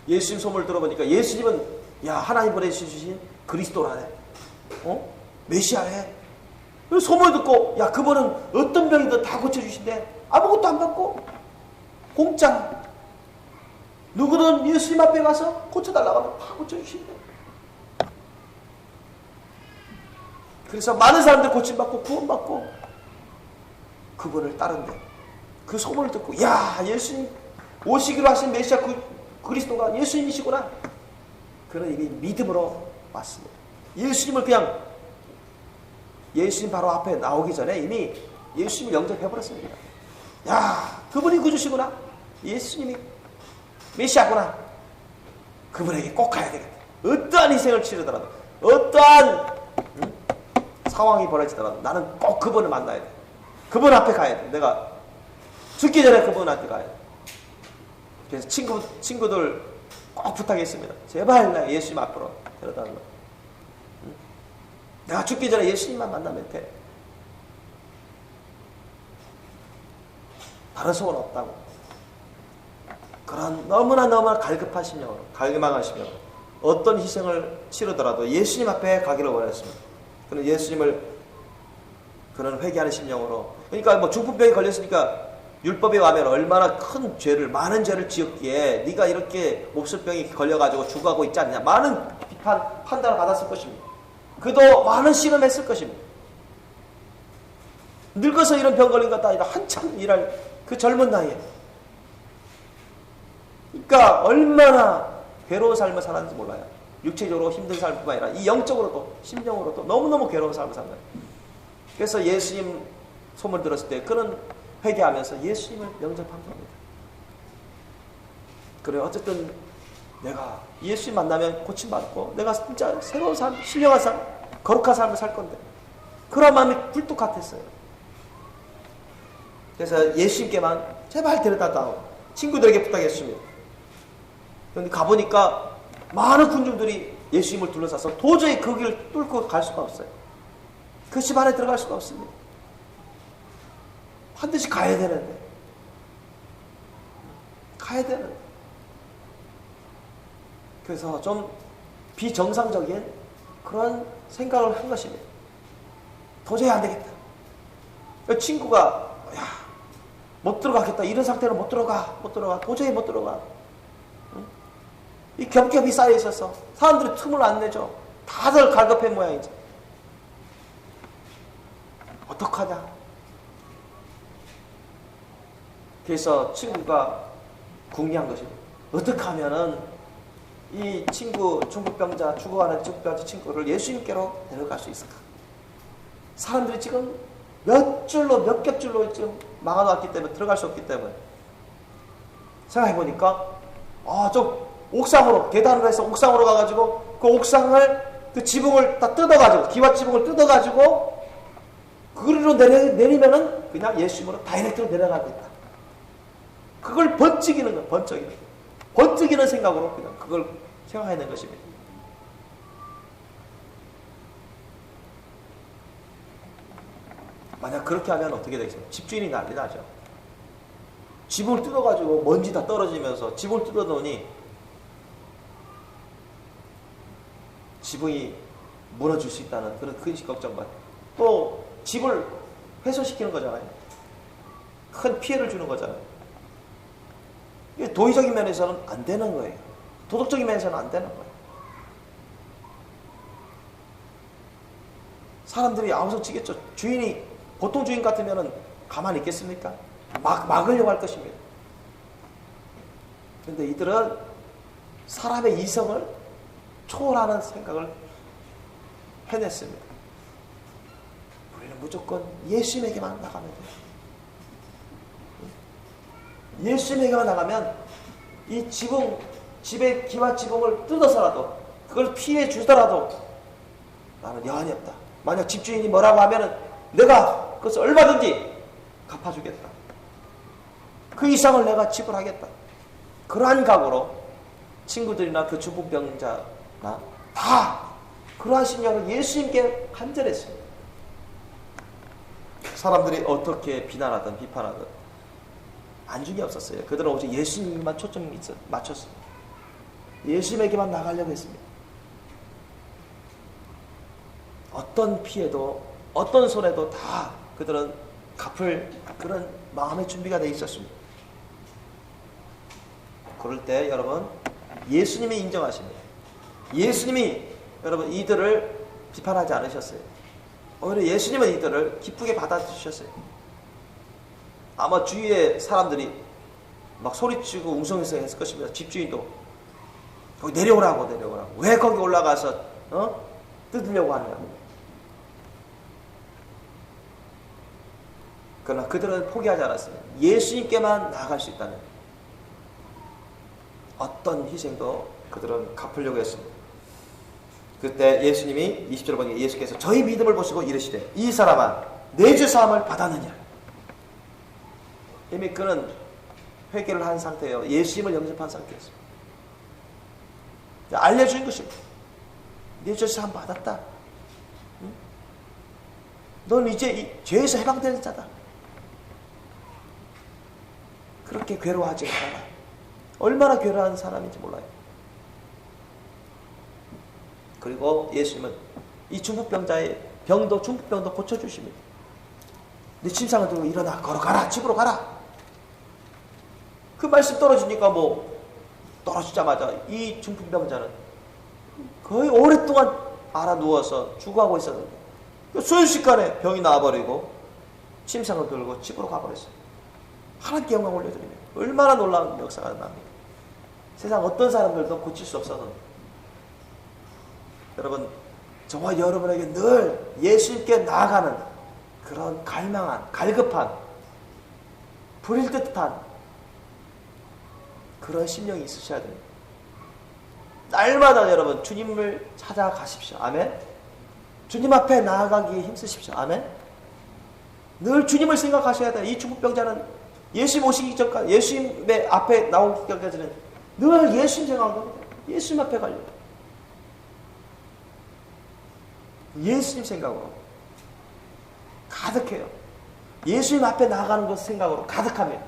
예수님 소문을 들어보니까 예수님은 야 하나님 보내주신 그리스도라네. 메시아네. 그래서 소문을 듣고 야 그분은 어떤 병이든 다 고쳐주신대. 아무것도 안 받고 공짜. 누구든 예수님 앞에 가서 고쳐달라고 하면 다 고쳐주신대. 그래서 많은 사람들 고침받고 구원받고 그분을 따른대. 그 소문을 듣고 야 예수님 오시기로 하신 메시아 그리스도가 예수님이시구나. 그는 이미 믿음으로 왔습니다. 예수님을 그냥 예수님 바로 앞에 나오기 전에 이미 예수님을 영접해버렸습니다. 야 그분이 구주시구나. 예수님이 메시아구나. 그분에게 꼭 가야 되겠다. 어떠한 희생을 치르더라도 어떠한 상황이 벌어지더라도 나는 꼭 그분을 만나야 돼. 그분 앞에 가야 돼. 내가 죽기 전에 그분한테 가야 돼. 그래서 친구들 꼭 부탁했습니다. 제발 나 예수님 앞으로 데려다가. 내가 죽기 전에 예수님만 만나면 돼. 다른 소원 없다고. 그런 너무나 갈급한 심령으로, 갈망한 심령으로 어떤 희생을 치르더라도 예수님 앞에 가기를 원했습니다. 그는 예수님을 그런 회개하는 심령으로. 그러니까 뭐 중풍병이 걸렸으니까 율법에 가면 얼마나 큰 죄를, 많은 죄를 지었기에 네가 이렇게 몹쓸병이 걸려가지고 죽어가고 있지 않냐. 많은 비판, 판단을 받았을 것입니다. 그도 많은 실험했을 것입니다. 늙어서 이런 병 걸린 것도 아니라 한참 일할 그 젊은 나이에. 그러니까 얼마나 괴로운 삶을 살았는지 몰라요. 육체적으로 힘든 삶뿐만 아니라 이 영적으로도 심령으로도 너무너무 괴로운 삶을 산 거예요. 그래서 예수님 소문 들었을 때 그는 회개하면서 예수님을 영접한 겁니다. 그래 어쨌든 내가 예수님 만나면 고침받고 내가 진짜 새로운 삶, 신령한 삶, 거룩한 삶을 살 건데 그런 마음이 굴뚝 같았어요. 그래서 예수님께만 제발 데려다다오 친구들에게 부탁했습니다. 그런데 가보니까 많은 군중들이 예수님을 둘러싸서 도저히 그 길을 뚫고 갈 수가 없어요. 그 집 안에 들어갈 수가 없습니다. 반드시 가야 되는데. 가야 되는데. 그래서 좀 비정상적인 그런 생각을 한 것입니다. 도저히 안 되겠다. 친구가 야, 못 들어가겠다. 이런 상태로 못 들어가. 도저히 못 들어가. 응? 이 겹겹이 쌓여 있어서 사람들이 틈을 안 내죠. 다들 갈급한 모양이죠. 어떡하냐. 그래서 친구가 궁리한 것입니다. 어떻게 하면은 이 친구 중풍병자, 죽어가는 중풍병자 친구를 예수님께로 데려갈 수 있을까? 사람들이 지금 몇 겹줄로 지금 막아놨기 때문에 들어갈 수 없기 때문에 생각해보니까 좀 옥상으로 계단을 해서 옥상으로 가가지고 그 옥상을 그 지붕을 다 뜯어가지고 기와 지붕을 뜯어가지고 그리로 내리면은 그냥 예수님으로 다이렉트로 내려가겠다. 그걸 번쩍이는 거예요. 번쩍이는 생각으로 그냥 그걸 생각해낸 것입니다. 만약 그렇게 하면 어떻게 되겠습니까? 집주인이 난리 나죠. 지붕을 뜯어가지고 먼지 다 떨어지면서 지붕을 뜯어놓으니 지붕이 무너질 수 있다는 그런 근심 걱정과 또 집을 훼손시키는 거잖아요. 큰 피해를 주는 거잖아요. 이게 도의적인 면에서는 안 되는 거예요. 도덕적인 면에서는 안 되는 거예요. 사람들이 아우성 치겠죠. 주인이 보통 주인 같으면 가만히 있겠습니까? 막으려고 할 것입니다. 그런데 이들은 사람의 이성을 초월하는 생각을 해냈습니다. 우리는 무조건 예수님에게만 나가면 돼요. 예수님에게만 나가면 이 집의 기와 지붕을 뜯어서라도 그걸 피해 주더라도 나는 여한이 없다. 만약 집주인이 뭐라고 하면은 내가 그것을 얼마든지 갚아주겠다. 그 이상을 내가 지불하겠다. 그러한 각오로 친구들이나 그 중풍병자나 다 그러한 신령을 예수님께 간절했습니다. 사람들이 어떻게 비난하든 비판하든 안중이 없었어요. 그들은 오직 예수님만 초점이 맞췄습니다. 예수님에게만 나가려고 했습니다. 어떤 피해도 어떤 손해도 다 그들은 갚을 그런 마음의 준비가 되어 있었습니다. 그럴 때 여러분 예수님이 인정하십니다. 예수님이 여러분 이들을 비판하지 않으셨어요. 오히려 예수님은 이들을 기쁘게 받아주셨어요. 아마 주위의 사람들이 막 소리치고 웅성웅성 했을 것입니다. 집주인도 거기 내려오라고 왜 거기 올라가서 뜯으려고 하느냐고. 그러나 그들은 포기하지 않았습니다. 예수님께만 나아갈 수 있다면 어떤 희생도 그들은 갚으려고 했습니다. 그때 예수님이 20절 보니 예수께서 저희 믿음을 보시고 이르시되 이 사람아 내 죄 사함을 받았느냐. 이미 그는 회개를 한 상태예요. 예수님을 영접한 상태였습니다. 알려준 것입니다. 내 죄 사함 받았다. 응? 넌 이제 이 죄에서 해방된 자다. 그렇게 괴로워하지 않아. 얼마나 괴로워하는 사람인지 몰라요. 그리고 예수님은 이 중풍병자의 중풍병도 고쳐주십니다. 네 침상을 들고 일어나 걸어가라. 집으로 가라. 그 말씀 떨어지니까 떨어지자마자 이 중풍병자는 거의 오랫동안 알아 누워서 죽어가고 있었는데 순식간에 병이 나와버리고 침상을 들고 집으로 가버렸어요. 하나님께 영광 올려드리면 얼마나 놀라운 역사가 납니까? 세상 어떤 사람들도 고칠 수 없어서 여러분 저와 여러분에게 늘 예수님께 나아가는 그런 갈망한 갈급한 불일 듯한 그런 심령이 있으셔야 됩니다. 날마다 여러분 주님을 찾아가십시오. 아멘. 주님 앞에 나아가기에 힘쓰십시오. 아멘. 늘 주님을 생각하셔야 돼요. 이 중풍병자는 예수님 오시기 전까지 예수님의 앞에 나오기 전까지는 늘 예수님 생각한 겁니다. 예수님 앞에 가려고. 예수님 생각으로 가득해요. 예수님 앞에 나아가는 것 생각으로 가득합니다.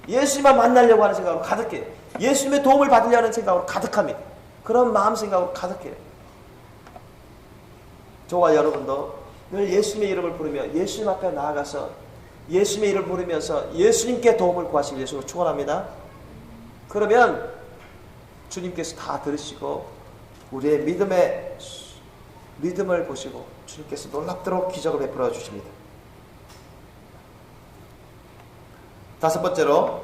예수님만 만나려고 하는 생각으로 가득해요. 예수님의 도움을 받으려는 생각으로 가득합니다. 그런 마음 생각으로 가득해요. 저와 여러분도 늘 예수님의 이름을 부르며 예수님 앞에 나아가서 예수님의 이름을 부르면서 예수님께 도움을 구하시길 예수로 축원합니다. 그러면 주님께서 다 들으시고 우리의 믿음을 보시고 주님께서 놀랍도록 기적을 베풀어 주십니다. 다섯 번째로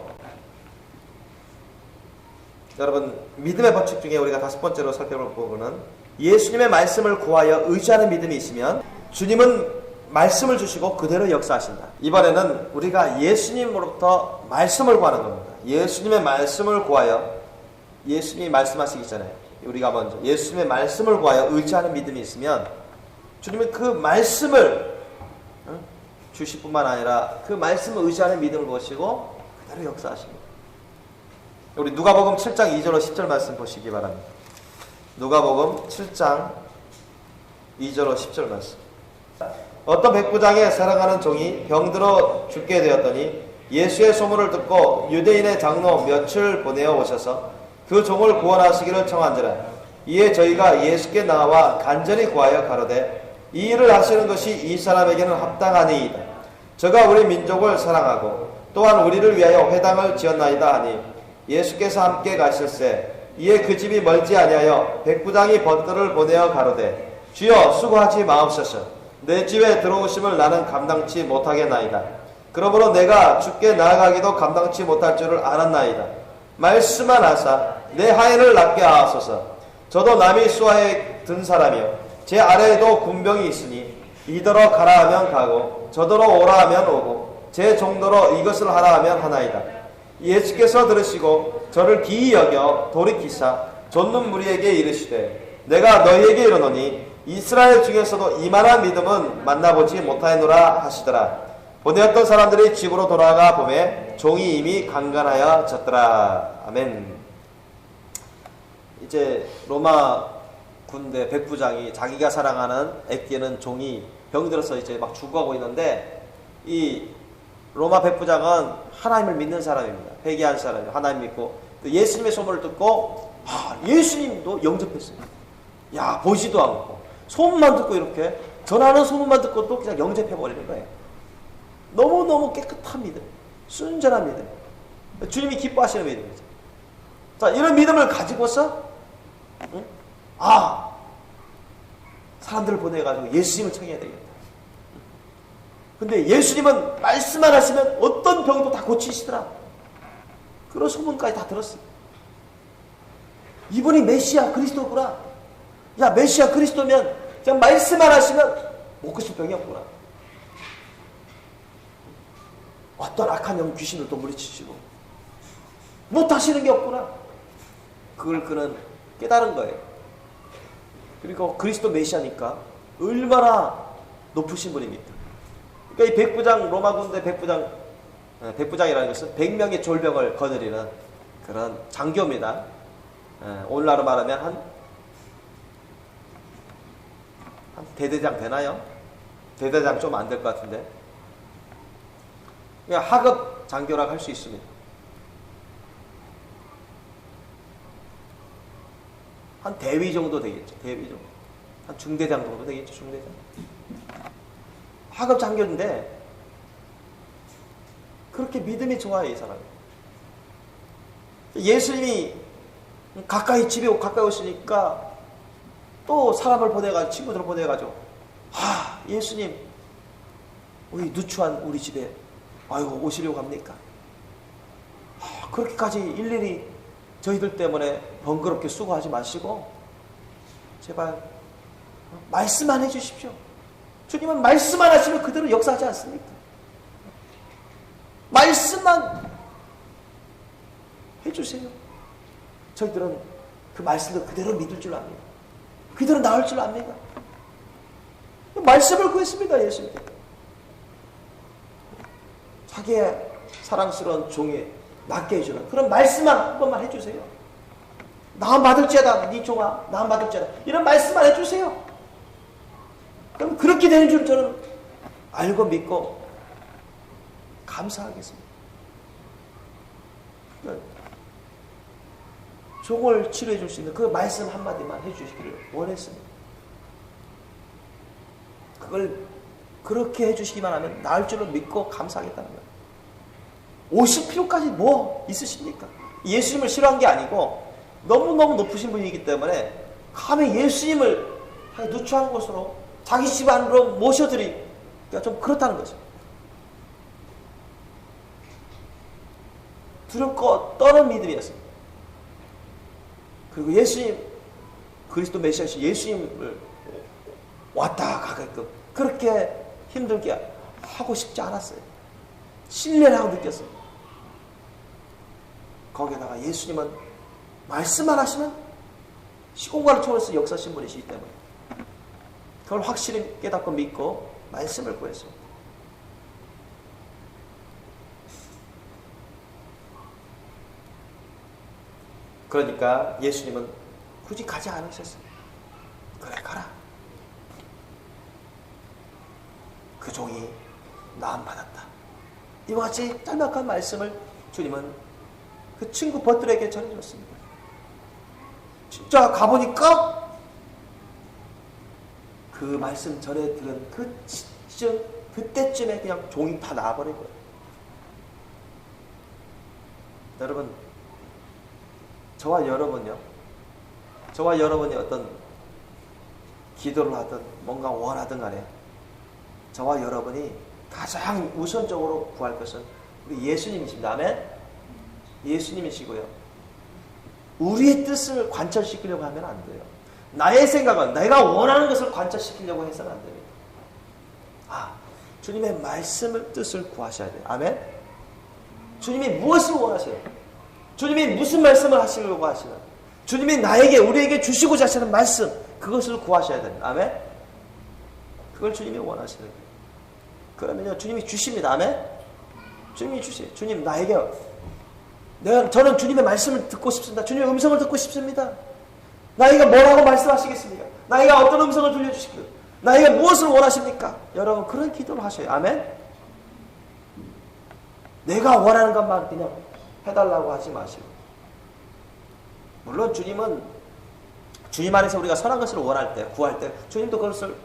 여러분 믿음의 법칙 중에 우리가 다섯 번째로 살펴볼 부분은 예수님의 말씀을 구하여 의지하는 믿음이 있으면 주님은 말씀을 주시고 그대로 역사하신다. 이번에는 우리가 예수님으로부터 말씀을 구하는 겁니다. 예수님의 말씀을 구하여 예수님이 말씀하시기 전에 우리가 먼저 예수님의 말씀을 구하여 의지하는 믿음이 있으면 주님은 그 말씀을 주실 뿐만 아니라 그 말씀을 의지하는 믿음을 보시고 그대로 역사하십니다. 우리 누가복음 7장 2절로 10절 말씀 보시기 바랍니다. 누가복음 7장 2절로 10절 말씀. 어떤 백부장의 사랑하는 종이 병들어 죽게 되었더니 예수의 소문을 듣고 유대인의 장로 몇을 보내어 오셔서 그 종을 구원하시기를 청한지라. 이에 저희가 예수께 나와 간절히 구하여 가로되 이 일을 하시는 것이 이 사람에게는 합당하니이다. 저가 우리 민족을 사랑하고 또한 우리를 위하여 회당을 지었나이다 하니 예수께서 함께 가실새 이에 그 집이 멀지 아니하여 백부장이 벗들을 보내어 가로되 주여 수고하지 마옵소서. 내 집에 들어오심을 나는 감당치 못하겠나이다. 그러므로 내가 주께 나아가기도 감당치 못할 줄을 알았나이다. 말씀만 하사 내 하인을 낫게 하옵소서. 저도 남이 수하에 든 사람이요 제 아래에도 군병이 있으니 이더러 가라 하면 가고 저더러 오라 하면 오고 제 정도로 이것을 하라 하면 하나이다. 예수께서 들으시고 저를 기이 여겨 돌이키사 좇는 무리에게 이르시되 내가 너희에게 이르노니 이스라엘 중에서도 이만한 믿음은 만나보지 못하였노라 하시더라. 보내었던 사람들이 집으로 돌아가 보매 종이 이미 강간하여 졌더라. 아멘. 이제 로마 군대 백부장이 자기가 사랑하는 애끼는 종이 병들어서 이제 막 죽어가고 있는데 이 로마 백부장은 하나님을 믿는 사람입니다. 회개한 사람이에요. 하나님 믿고 그 예수님의 소문을 듣고 예수님도 영접했어요. 야, 보지도 않고 소문만 듣고 이렇게 전하는 소문만 듣고도 그냥 영접해버리는 거예요. 너무너무 깨끗한 믿음, 순전한 믿음, 주님이 기뻐하시는 믿음이죠. 자, 이런 믿음을 가지고서 사람들을 보내가지고 예수님을 청해야 되겠다. 근데 예수님은 말씀만 하시면 어떤 병도 다 고치시더라. 그런 소문까지 다 들었어요. 이분이 메시아 그리스도구나. 야, 메시아 그리스도면 그냥 말씀만 하시면 못 고칠 병이 없구나. 어떤 악한 영 귀신을 또 물리치시고 못하시는 게 없구나. 그걸 그는 깨달은 거예요. 그리고 그리스도 메시아니까 얼마나 높으신 분입니까? 그러니까 이 백부장, 로마 군대 백부장이라는 것은 100명의 졸병을 거느리는 그런 장교입니다. 오늘날로 말하면 한 대대장 되나요? 대대장 좀 안 될 것 같은데. 그냥 하급 장교라고 할 수 있습니다. 한 대위 정도 되겠죠. 대위 정도. 한 중대장 정도 되겠죠. 중대장. 하급 장교인데 그렇게 믿음이 좋아요, 이 사람이. 예수님이 가까이 집에 가까이 오시니까 또 사람을 보내가지고 친구들을 보내가지고 예수님 우리 누추한 우리 집에 오시려고 합니까? 그렇게까지 일일이 저희들 때문에 번거롭게 수고하지 마시고 제발 말씀만 해주십시오. 주님은 말씀만 하시면 그대로 역사하지 않습니까? 말씀만 해주세요. 저희들은 그 말씀을 그대로 믿을 줄 압니다. 그대로 나올 줄 압니다. 말씀을 구했습니다. 예수님께. 자기의 사랑스러운 종에 낫게 해주는 그런 말씀만 한 번만 해주세요. 나음 받을지어다. 네 종아 나음 받을지어다. 이런 말씀만 해주세요. 그럼 그렇게 되는 줄 저는 알고 믿고 감사하겠습니다. 종을 치료해 줄 수 있는 그 말씀 한마디만 해주시기를 원했습니다. 그걸 그렇게 해주시기만 하면 나을 줄로 믿고 감사하겠다는 거예요. 오실 필요까지 뭐 있으십니까? 예수님을 싫어한 게 아니고 너무너무 높으신 분이기 때문에 감히 예수님을 누추한 곳으로 자기 집 안으로 모셔드리기가 좀 그렇다는 거죠. 두렵고 떠는 믿음이었습니다. 그리고 예수님, 그리스도 메시아이신 예수님을 왔다 가게끔 그렇게 힘들게 하고 싶지 않았어요. 신뢰를 하고 느꼈어요. 거기에다가 예수님은 말씀만 하시면 시공간을 초월해서 역사하신 분이시기 때문에 그걸 확실히 깨닫고 믿고 말씀을 구했습니다. 그러니까 예수님은 굳이 가지 않으셨어요. 그래 가라. 그 종이 나음 받았다. 이와 같이 짤막한 말씀을 주님은 그 친구 벗들에게 전해줬습니다. 진짜 가보니까 그 말씀 전에 들은 그때쯤에 그냥 종이 다 나와버린 거예요. 여러분, 저와 여러분요, 저와 여러분이 어떤 기도를 하든 뭔가 원하든 간에 저와 여러분이 가장 우선적으로 구할 것은 우리 예수님이십니다. 아멘? 예수님이시고요. 우리의 뜻을 관철시키려고 하면 안 돼요. 나의 생각은 내가 원하는 것을 관철시키려고 해서는 안 됩니다. 주님의 말씀을 뜻을 구하셔야 돼요. 아멘? 주님이 무엇을 원하세요? 주님이 무슨 말씀을 하시려고 하시나? 주님이 나에게 우리에게 주시고자 하시는 말씀 그것을 구하셔야 됩니다. 아멘? 그걸 주님이 원하시는 거예요. 그러면요 주님이 주십니다. 아멘? 주님이 주세요. 주님 나에게 저는 주님의 말씀을 듣고 싶습니다. 주님의 음성을 듣고 싶습니다. 나에게 뭐라고 말씀하시겠습니까? 나에게 어떤 음성을 들려주시겠습니까? 나에게 무엇을 원하십니까? 여러분 그런 기도를 하셔요. 아멘? 내가 원하는 것만 그냥 해달라고 하지 마시고 물론 주님은 주님 안에서 우리가 선한 것을 원할 때, 구할 때 주님도 그것을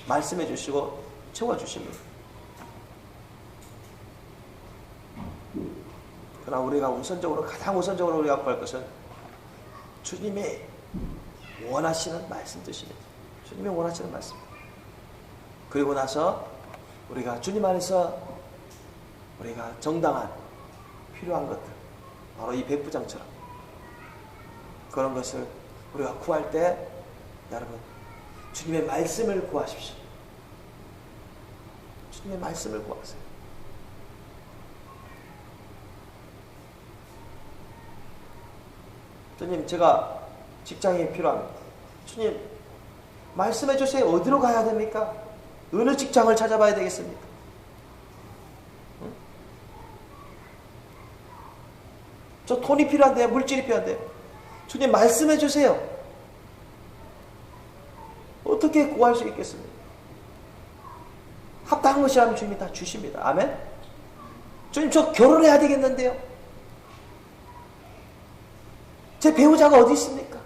말씀해 주시고 채워주십니다. 그러나 우리가 가장 우선적으로 우리가 구할 것은 주님의 원하시는 말씀 뜻입니다. 주님의 원하시는 말씀. 그리고 나서 우리가 주님 안에서 우리가 정당한 필요한 것들, 바로 이 백부장처럼 그런 것을 우리가 구할 때 여러분 주님의 말씀을 구하십시오. 주님의 말씀을 구하세요. 주님, 제가 직장이 필요합니다. 주님, 말씀해 주세요. 어디로 가야 됩니까? 어느 직장을 찾아봐야 되겠습니까? 응? 저 돈이 필요한데요. 물질이 필요한데요. 주님, 말씀해 주세요. 어떻게 구할 수 있겠습니까? 합당한 것이라면 주님이 다 주십니다. 아멘? 주님, 저 결혼해야 되겠는데요. 제 배우자가 어디 있습니까?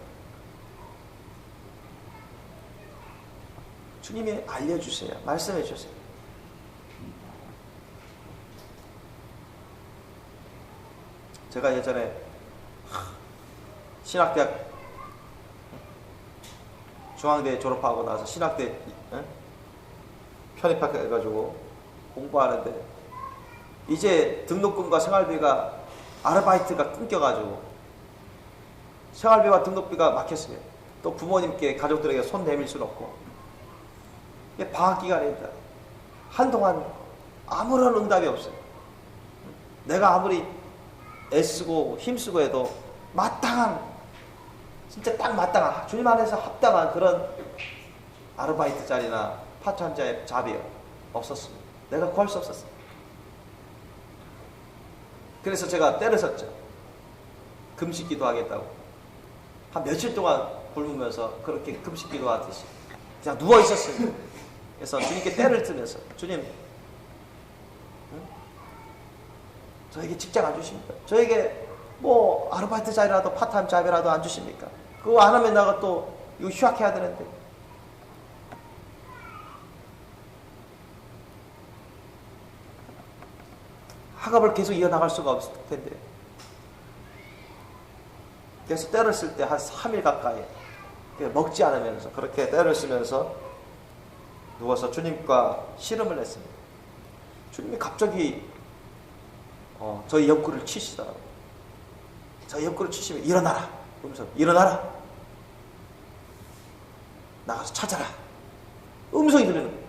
주님이 알려주세요. 말씀해 주세요. 제가 예전에 신학대학 중앙대 졸업하고 나서 신학대 편입해가지고 공부하는데 이제 등록금과 생활비가 아르바이트가 끊겨가지고 생활비와 등록비가 막혔으면 또 부모님께 가족들에게 손 내밀 수는 없고 이게 방학 기간이니까 한동안 아무런 응답이 없어요. 내가 아무리 애쓰고 힘쓰고 해도 마땅한 진짜 딱 마땅한 주님 안에서 합당한 그런 아르바이트 자리나 파트타임 잡이 없었습니다. 내가 구할 수 없었어요. 그래서 제가 때를 섰죠. 금식 기도하겠다고. 한 며칠 동안 굶으면서 그렇게 금식 기도하듯이 그냥 누워 있었어요. 그래서 주님께 때를 뜨면서 주님, 저에게 직장 안 주십니까? 저에게 뭐 아르바이트 자리라도 파트타임 잡이라도 안 주십니까? 그거 안 하면 내가 또 이거 휴학해야 되는데. 학업을 계속 이어나갈 수가 없을 텐데. 그래서 때를 쓸 때 한 3일 가까이 먹지 않으면서 그렇게 때를 쓰면서 누워서 주님과 씨름을 했습니다. 주님이 갑자기 저희 옆구리를 치시더라고요. 저희 옆구리를 치시면 일어나라. 그러면서 일어나라. 나가서 찾아라. 음성이 들리는 거예요.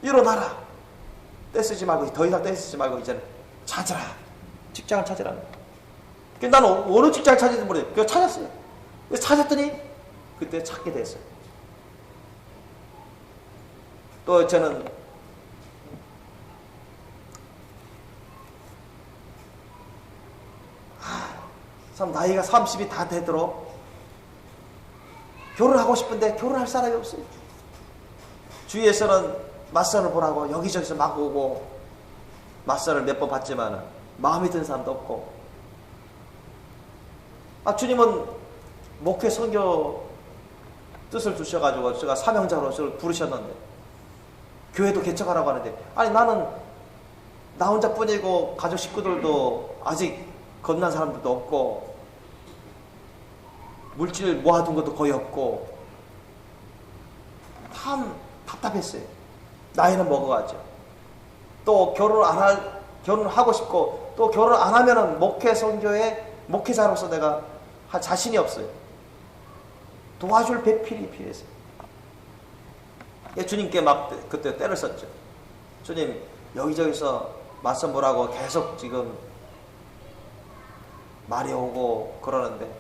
일어나라. 떼쓰지 말고 더 이상 떼쓰지 말고 이제는 찾아라. 직장을 찾으라는 거예요. 나는 어느 직장을 찾는지 모르겠어요. 그래서 찾았어요. 그래서 찾았더니 그때 찾게 됐어요. 또 저는 참 나이가 30이 다 되도록 결혼하고 싶은데 결혼할 사람이 없어요. 주위에서는 맞선을 보라고 여기저기서 막 오고 맞선을 몇 번 봤지만 마음에 드는 사람도 없고. 주님은 목회 선교 뜻을 주셔가지고 제가 사명자로 저를 부르셨는데 교회도 개척하라고 하는데 아니 나는 나 혼자뿐이고 가족 식구들도 아직 겁난 사람들도 없고 물질 모아둔 것도 거의 없고 참 답답했어요. 나이는 먹어가죠. 또 결혼하고 싶고 또 결혼 안 하면은 목회 선교의 목회자로서 내가 할 자신이 없어요. 도와줄 배필이 필요했어요. 주님께 막 그때 때를 썼죠. 주님 여기저기서 맞선 보라고 계속 지금 말이 오고 그러는데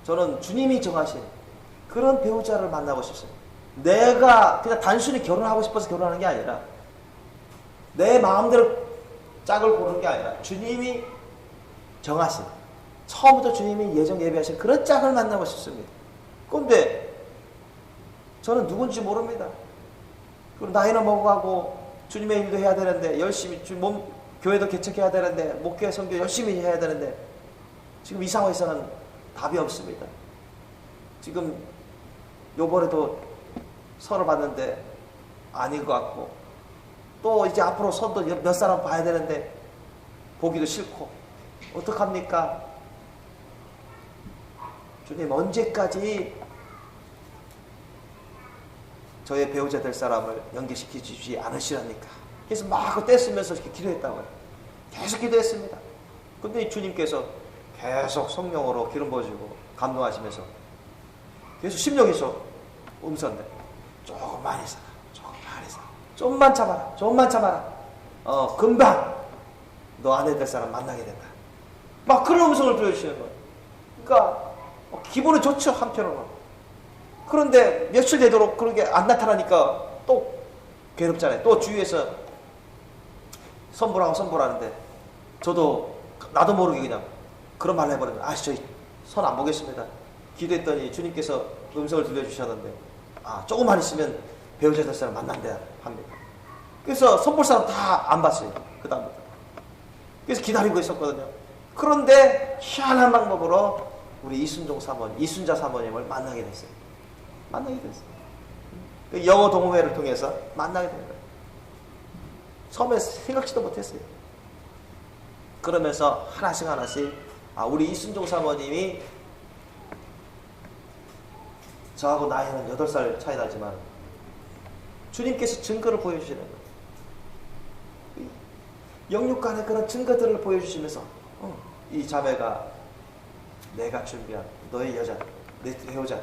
저는 주님이 정하신 그런 배우자를 만나고 싶습니다. 내가 그냥 단순히 결혼하고 싶어서 결혼하는 게 아니라 내 마음대로 짝을 고르는 게 아니라 주님이 정하신 처음부터 주님이 예정 예비하신 그런 짝을 만나고 싶습니다. 그런데 저는 누군지 모릅니다. 그리고 나이는 먹어가고 주님의 일도 해야 되는데 열심히 교회도 개척해야 되는데, 목회 선교 열심히 해야 되는데, 지금 이 상황에서는 답이 없습니다. 지금 요번에도 선을 봤는데 아닌 것 같고, 또 이제 앞으로 선도 몇 사람 봐야 되는데 보기도 싫고, 어떡합니까? 주님, 언제까지 저의 배우자 될 사람을 연결시키지 않으시랍니까? 그래서 막 떼쓰면서 이렇게 기도했다고요. 계속 기도했습니다. 근데 주님께서 계속 성령으로 기름 부어주고 감동하시면서 계속 심령에서 음성대, 조금만 해서, 좀만 참아라, 좀만 참아라. 금방 너 아내 될 사람 만나게 된다. 막 그런 음성을 들려주시는 거예요. 그러니까 기분은 좋죠, 한편으로. 그런데 며칠 되도록 그런 게 안 나타나니까 또 괴롭잖아요. 또 주위에서 선보라는데, 저도 나도 모르게 그냥 그런 말을 해버리면, 저희 선 안 보겠습니다. 기도했더니 주님께서 음성을 들려주셨는데, 조금만 있으면 배우자 될 사람 만난다 합니다. 그래서 선볼 사람 다 안 봤어요, 그 다음부터. 그래서 기다리고 있었거든요. 그런데 희한한 방법으로 우리 이순자 사모님을 만나게 됐어요. 영어 동호회를 통해서 만나게 된 거예요. 처음에 생각지도 못했어요. 그러면서 하나씩 우리 이순종 사모님이 저하고 나이는 8살 차이 나지만 주님께서 증거를 보여주시는 거예요. 영육간의 그런 증거들을 보여주시면서 이 자매가 내가 준비한 너의 여자, 내 배우자,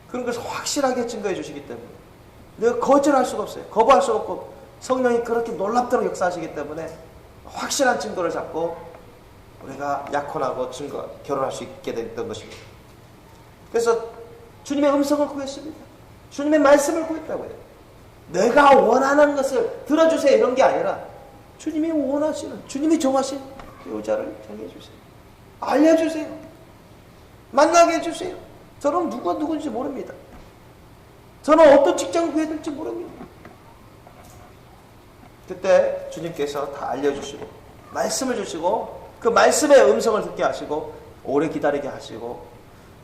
그런 것을 확실하게 증거해 주시기 때문에 내가 거절할 수가 없어요. 거부할 수가 없고, 성령이 그렇게 놀랍도록 역사하시기 때문에 확실한 증거를 잡고 우리가 약혼하고 결혼할 수 있게 됐던 것입니다. 그래서 주님의 음성을 구했습니다. 주님의 말씀을 구했다고요. 내가 원하는 것을 들어주세요 이런 게 아니라, 주님이 원하시는, 주님이 정하신 배우자를 정해주세요. 알려주세요. 만나게 해주세요. 저는 누가 누군지 모릅니다. 저는 어떤 직장을 구해야 될지 모릅니다. 그때 주님께서 다 알려주시고 말씀을 주시고, 그 말씀의 음성을 듣게 하시고, 오래 기다리게 하시고,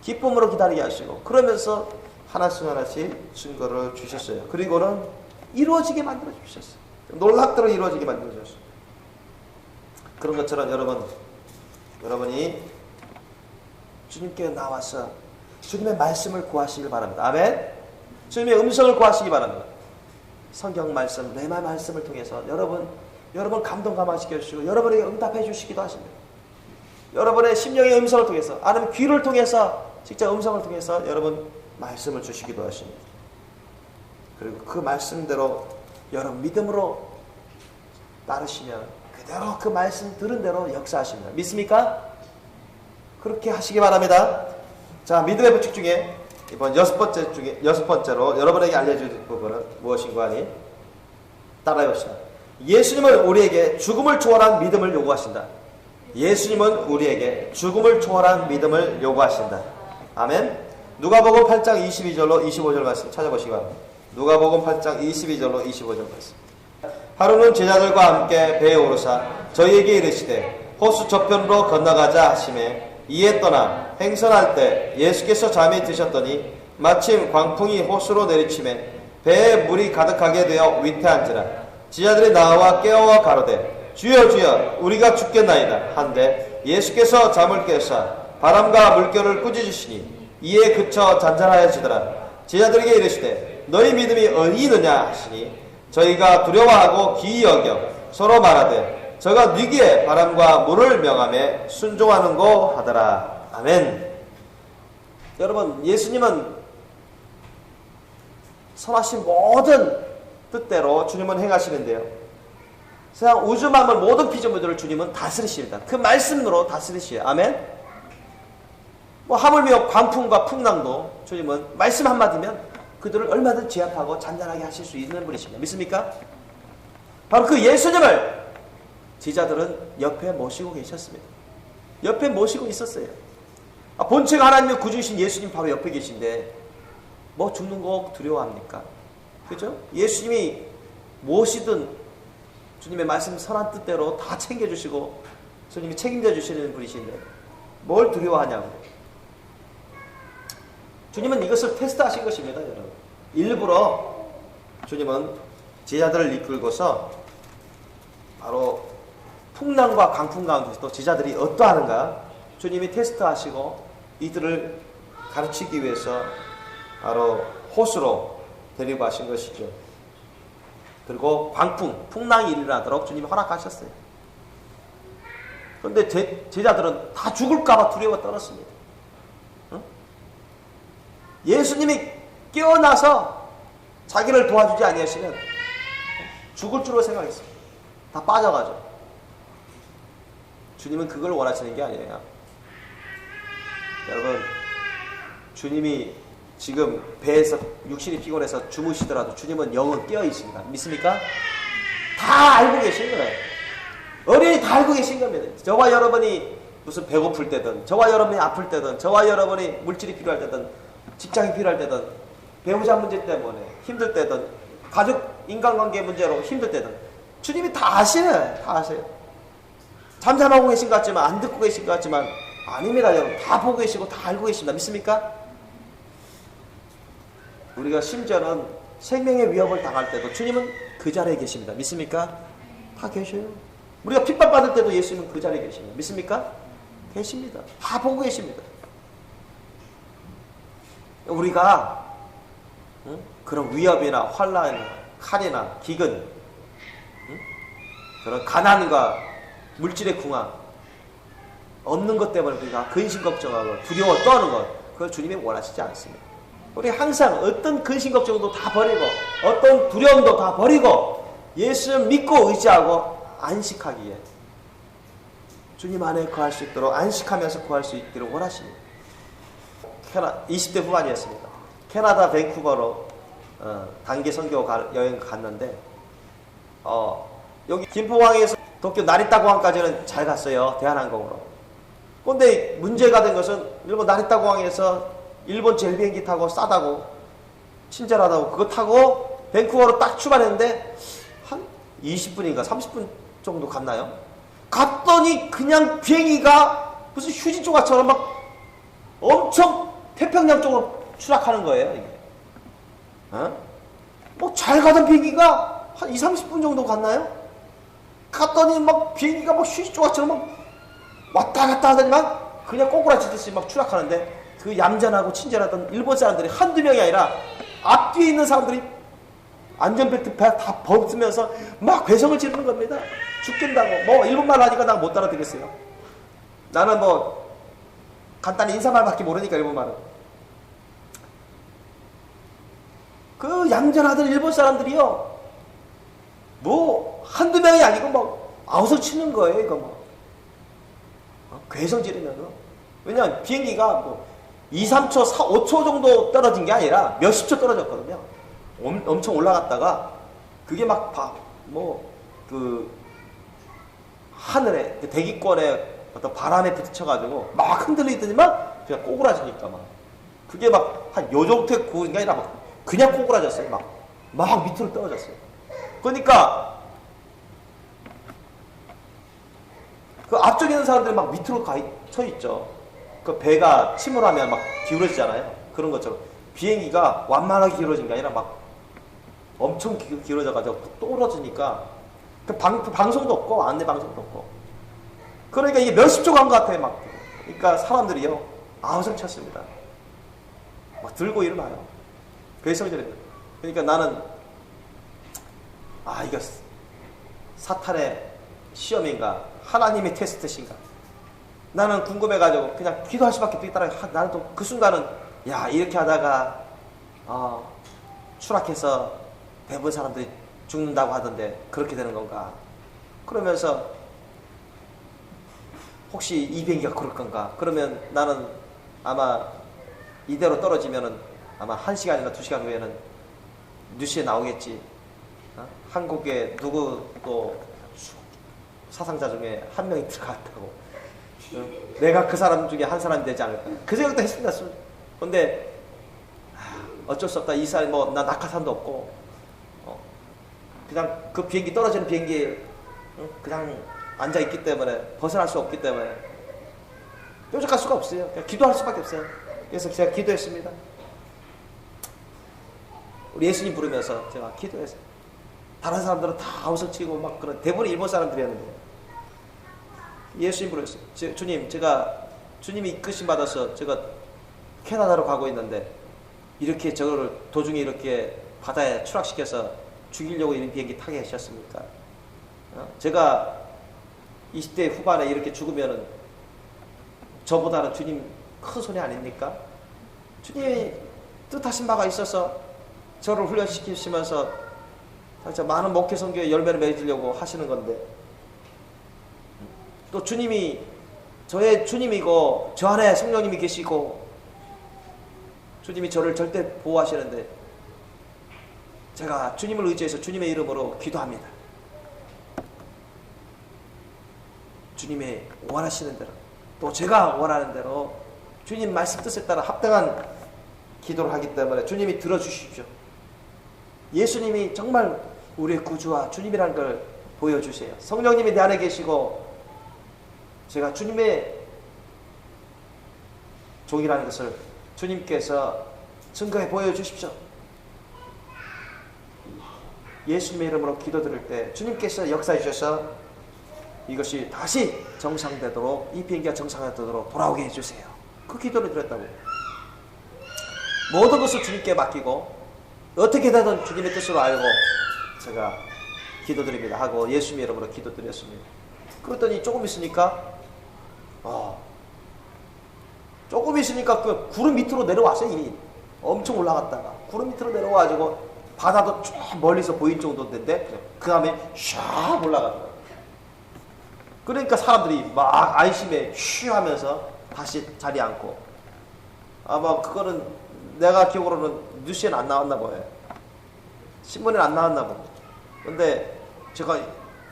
기쁨으로 기다리게 하시고, 그러면서 하나씩 증거를 주셨어요. 그리고는 이루어지게 만들어 주셨어요. 놀랍도록 이루어지게 만들어 주셨어요. 그런 것처럼 여러분이 주님께 나와서 주님의 말씀을 구하시길 바랍니다. 아멘. 주님의 음성을 구하시기 바랍니다. 성경 말씀, 레마 말씀을 통해서 여러분 감동 감화시켜 주시고, 여러분에게 응답해 주시기도 하십니다. 여러분의 심령의 음성을 통해서, 아니면 귀를 통해서, 직접 음성을 통해서 여러분 말씀을 주시기도 하십니다. 그리고 그 말씀대로 여러분 믿음으로 따르시면 그대로 그 말씀 들은 대로 역사하십니다. 믿습니까? 그렇게 하시기 바랍니다. 자, 믿음의 법칙 중에 이번 6번째로 여러분에게 알려줄 부분은 무엇인가 하니, 따라해봅시다. 예수님은 우리에게 죽음을 초월한 믿음을 요구하신다. 예수님은 우리에게 죽음을 초월한 믿음을 요구하신다. 아멘. 누가복음 8장 22절로 25절 말씀 찾아보시기 바랍니다. 누가복음 8장 22절로 25절 말씀. 하루는 제자들과 함께 배에 오르사 저희에게 이르시되 호수 저편으로 건너가자 하시매, 이에 떠나 행선할 때 예수께서 잠이 드셨더니 마침 광풍이 호수로 내리치매 배에 물이 가득하게 되어 위태한지라. 제자들이 나와 깨워 가로되 주여 주여 우리가 죽겠나이다 한데, 예수께서 잠을 깨사 바람과 물결을 꾸짖으시니 이에 그쳐 잔잔하여지더라. 제자들에게 이르시되 너희 믿음이 어디 있느냐 하시니, 저희가 두려워하고 기이 여겨 서로 말하되 저가 뉘기에 바람과 물을 명함에 순종하는고 하더라. 아멘. 여러분, 예수님은 선하신 모든 뜻대로 주님은 행하시는데요, 세상 우주 만물 모든 피조물들을 주님은 다스리십니다. 그 말씀으로 다스리시요. 아멘. 하물며 광풍과 풍랑도 주님은 말씀 한마디면 그들을 얼마든지 제압하고 잔잔하게 하실 수 있는 분이십니다. 믿습니까? 바로 그 예수님을 제자들은 옆에 모시고 계셨습니다. 옆에 모시고 있었어요. 본체가 하나님의 구주이신 예수님 바로 옆에 계신데 뭐 죽는 거 두려워합니까? 그죠? 예수님이 모시던 주님의 말씀 선한 뜻대로 다 챙겨주시고 주님이 책임져 주시는 분이신데 뭘 두려워하냐고. 주님은 이것을 테스트하신 것입니다, 여러분. 일부러 주님은 제자들을 이끌고서 바로 풍랑과 강풍 가운데서도 제자들이 어떠하는가 주님이 테스트하시고 이들을 가르치기 위해서 바로 호수로 데리고 가신 것이죠. 그리고 광풍, 풍랑이 일어나도록 주님이 허락하셨어요. 그런데 제자들은 다 죽을까봐 두려워 떨었습니다. 응? 예수님이 깨어나서 자기를 도와주지 아니하시면 죽을 줄로 생각했습니다. 다 빠져가죠. 주님은 그걸 원하시는 게 아니에요. 여러분, 주님이 지금 배에서 육신이 피곤해서 주무시더라도 주님은 영은 깨어 있습니다. 믿습니까? 다 알고 계신 거예요. 어린이 다 알고 계신 겁니다. 저와 여러분이 무슨 배고플 때든, 저와 여러분이 아플 때든, 저와 여러분이 물질이 필요할 때든, 직장이 필요할 때든, 배우자 문제 때문에 힘들 때든, 가족 인간관계 문제로 힘들 때든 주님이 다 아시네. 다 아세요. 잠잠하고 계신 것 같지만, 안 듣고 계신 것 같지만 아닙니다, 여러분. 다 보고 계시고 다 알고 계십니다. 믿습니까? 우리가 심지어는 생명의 위협을 당할 때도 주님은 그 자리에 계십니다. 믿습니까? 다 계셔요. 우리가 핍박받을 때도 예수님은 그 자리에 계십니다. 믿습니까? 계십니다. 다 보고 계십니다. 우리가 그런 위협이나 환란, 칼이나 기근, 그런 가난과 물질의 궁합, 없는 것 때문에 우리가 근심 걱정하고 두려워 떠는 것, 그걸 주님이 원하시지 않습니다. 우리 항상 어떤 근심 걱정도 다 버리고 어떤 두려움도 다 버리고 예수를 믿고 의지하고 안식하기에 주님 안에 거할 수 있도록 안식하면서 거할 수 있기를 원하십니다. 20대 후반이었습니다. 캐나다 밴쿠버로 단기 선교 여행 갔는데 여기 김포공항에서 도쿄 나리타 공항까지는 잘 갔어요. 대한항공으로. 그런데 문제가 된 것은 일본 나리타 공항에서 일본 제일 비행기 타고 싸다고 친절하다고 그거 타고 밴쿠버로 딱 출발했는데 한 20분인가 30분 정도 갔나요? 갔더니 그냥 비행기가 무슨 휴지 조각처럼 막 엄청 태평양 쪽으로 추락하는 거예요. 이게. 뭐 잘 가던 비행기가 한 20-30분 정도 갔나요? 갔더니 막 비행기가 막 휴지 조각처럼 막 왔다 갔다 하더니 막 그냥 꼬꾸라지듯이 막 추락하는데 그 얌전하고 친절하던 일본 사람들이 한두 명이 아니라 앞뒤에 있는 사람들이 안전벨트 다 벗으면서 막 괴성을 지르는 겁니다. 죽겠다고. 뭐 일본말 하니까 나 못 알아듣겠어요. 나는 뭐 간단히 인사말밖에 모르니까 일본말은. 그 얌전하던 일본 사람들이요. 뭐 한두 명이 아니고 막 아웃을 치는 거예요. 이거 뭐. 괴성 지르면서. 왜냐면 비행기가 뭐 2-3초, 5초 정도 떨어진 게 아니라 몇십 초 떨어졌거든요. 엄청 올라갔다가 그게 막 하늘에 대기권에 어떤 바람에 부딪혀가지고 막 흔들리더니만 그냥 꼬꾸라지니까 막 그게 막 한 요정태 구운 게 아니라 막 그냥 꼬꾸라졌어요. 막 밑으로 떨어졌어요. 그러니까 그 앞쪽에 있는 사람들이 막 밑으로 서 있죠. 그 배가 침몰하면 막 기울어지잖아요. 그런 것처럼 비행기가 완만하게 기울어진 게 아니라 막 엄청 기울어져가지고 떨어지니까 그 방송도 없고 안내 방송도 없고 그러니까 이게 몇십 초 간 것 같아요. 막 그러니까 사람들이요 아우성 쳤습니다. 막 들고 일어나요. 괴성질입니다. 그러니까 나는 이거 사탄의 시험인가 하나님의 테스트신가 나는 궁금해가지고 그냥 기도할 수밖에 없겠더라. 나는 또 그 순간은 이렇게 하다가 추락해서 대부분 사람들이 죽는다고 하던데 그렇게 되는 건가? 그러면서 혹시 이 비행기가 그럴 건가? 그러면 나는 아마 이대로 떨어지면은 아마 1시간이나 2시간 후에는 뉴스에 나오겠지. 한국에 누구 또 사상자 중에 한 명이 들어갔다고. 내가 그 사람 중에 한 사람이 되지 않을까. 그 생각도 했습니다. 근데 어쩔 수 없다. 이 사람이 나 낙하산도 없고 그냥 그 비행기 떨어지는 비행기 그냥 앉아있기 때문에 벗어날 수 없기 때문에 뾰족할 수가 없어요. 그냥 기도할 수밖에 없어요. 그래서 제가 기도했습니다. 우리 예수님 부르면서 제가 기도했어요. 다른 사람들은 다 웃어치고 막 그런 대부분 일본 사람들이었는데 예수님 부르셨어요. 주님, 제가 주님이 이끄심 받아서 제가 캐나다로 가고 있는데 이렇게 저를 도중에 이렇게 바다에 추락시켜서 죽이려고 이런 비행기 타게 하셨습니까? 제가 20대 후반에 이렇게 죽으면은 저보다는 주님 큰 손해 아닙니까? 주님이 뜻하신 바가 있어서 저를 훈련시키시면서 진짜 많은 목회 선교에 열매를 맺으려고 하시는 건데 또 주님이 저의 주님이고 저 안에 성령님이 계시고 주님이 저를 절대 보호하시는데 제가 주님을 의지해서 주님의 이름으로 기도합니다. 주님의 원하시는 대로 또 제가 원하는 대로 주님 말씀 뜻에 따라 합당한 기도를 하기 때문에 주님이 들어주십시오. 예수님이 정말 우리의 구주와 주님이라는 걸 보여주세요. 성령님이 내 안에 계시고 제가 주님의 종이라는 것을 주님께서 증거해 보여주십시오. 예수님의 이름으로 기도드릴 때 주님께서 역사해 주셔서 이것이 다시 정상되도록 이 비행기가 정상되도록 돌아오게 해주세요. 그 기도를 드렸다고요. 모든 것을 주님께 맡기고 어떻게 되든 주님의 뜻으로 알고 제가 기도드립니다 하고 예수님의 이름으로 기도드렸습니다. 그랬더니 조금 있으니까 그 구름 밑으로 내려왔어요. 이미 엄청 올라갔다가 구름 밑으로 내려와가지고 바다도 쭉 멀리서 보일 정도인데 그 다음에 샥 올라가더라고요. 그러니까 사람들이 막 안심에 쉬 하면서 다시 자리에 앉고 아마 그거는 내가 기억으로는 뉴스에는 안 나왔나 봐요. 신문에는 안 나왔나 봐요. 근데 제가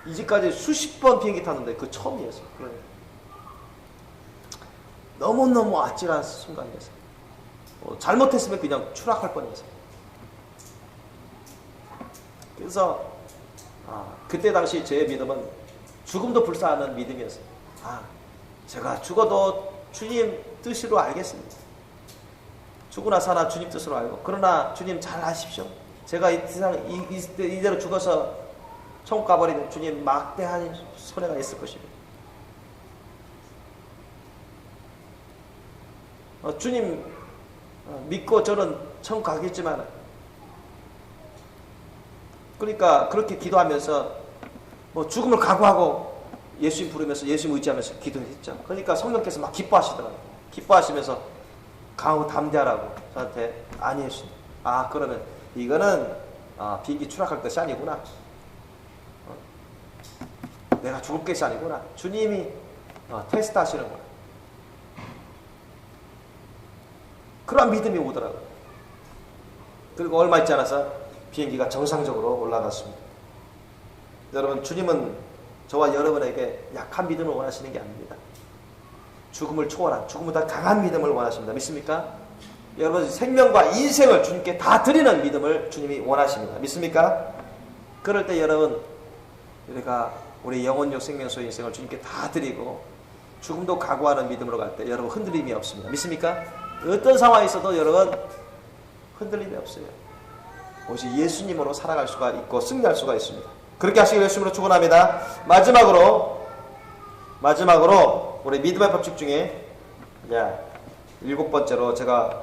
이제까지 수십 번 비행기 탔는데 그 처음이었어요. 그러니까 너무너무 아찔한 순간이었어요. 잘못했으면 그냥 추락할 뻔했어요. 그래서 그때 당시 제 믿음은 죽음도 불사하는 믿음이었어요. 제가 죽어도 주님 뜻으로 알겠습니다. 죽으나 사나 주님 뜻으로 알고 그러나 주님 잘 아십시오. 제가 이 세상 이대로 죽어서 천국 가버리면 주님 막대한 손해가 있을 것입니다. 주님 믿고 저는 천국 가겠지만 그러니까 그렇게 기도하면서 뭐 죽음을 각오하고 예수님 부르면서 예수님 의지하면서 기도했죠. 그러니까 성령께서 막 기뻐하시더라고요. 기뻐하시면서 강하고 담대하라고 저한테 아니했습니다. 그러면 이거는 비행기 추락할 것이 아니구나. 내가 죽을 것이 아니구나. 주님이 테스트 하시는구나. 그런 믿음이 오더라고요. 그리고 얼마 있지 않아서 비행기가 정상적으로 올라갔습니다. 여러분, 주님은 저와 여러분에게 약한 믿음을 원하시는 게 아닙니다. 죽음을 초월한, 죽음보다 강한 믿음을 원하십니다. 믿습니까? 여러분, 생명과 인생을 주님께 다 드리는 믿음을 주님이 원하십니다. 믿습니까? 그럴 때 여러분, 우리가 우리 영혼적 생명소의 인생을 주님께 다 드리고 죽음도 각오하는 믿음으로 갈 때 여러분 흔들림이 없습니다. 믿습니까? 어떤 상황이 있어도 여러분 흔들림이 없어요. 오직 예수님으로 살아갈 수가 있고 승리할 수가 있습니다. 그렇게 하시길 예수님으로 축원합니다. 마지막으로 우리 믿음의 법칙 중에 7번째로 제가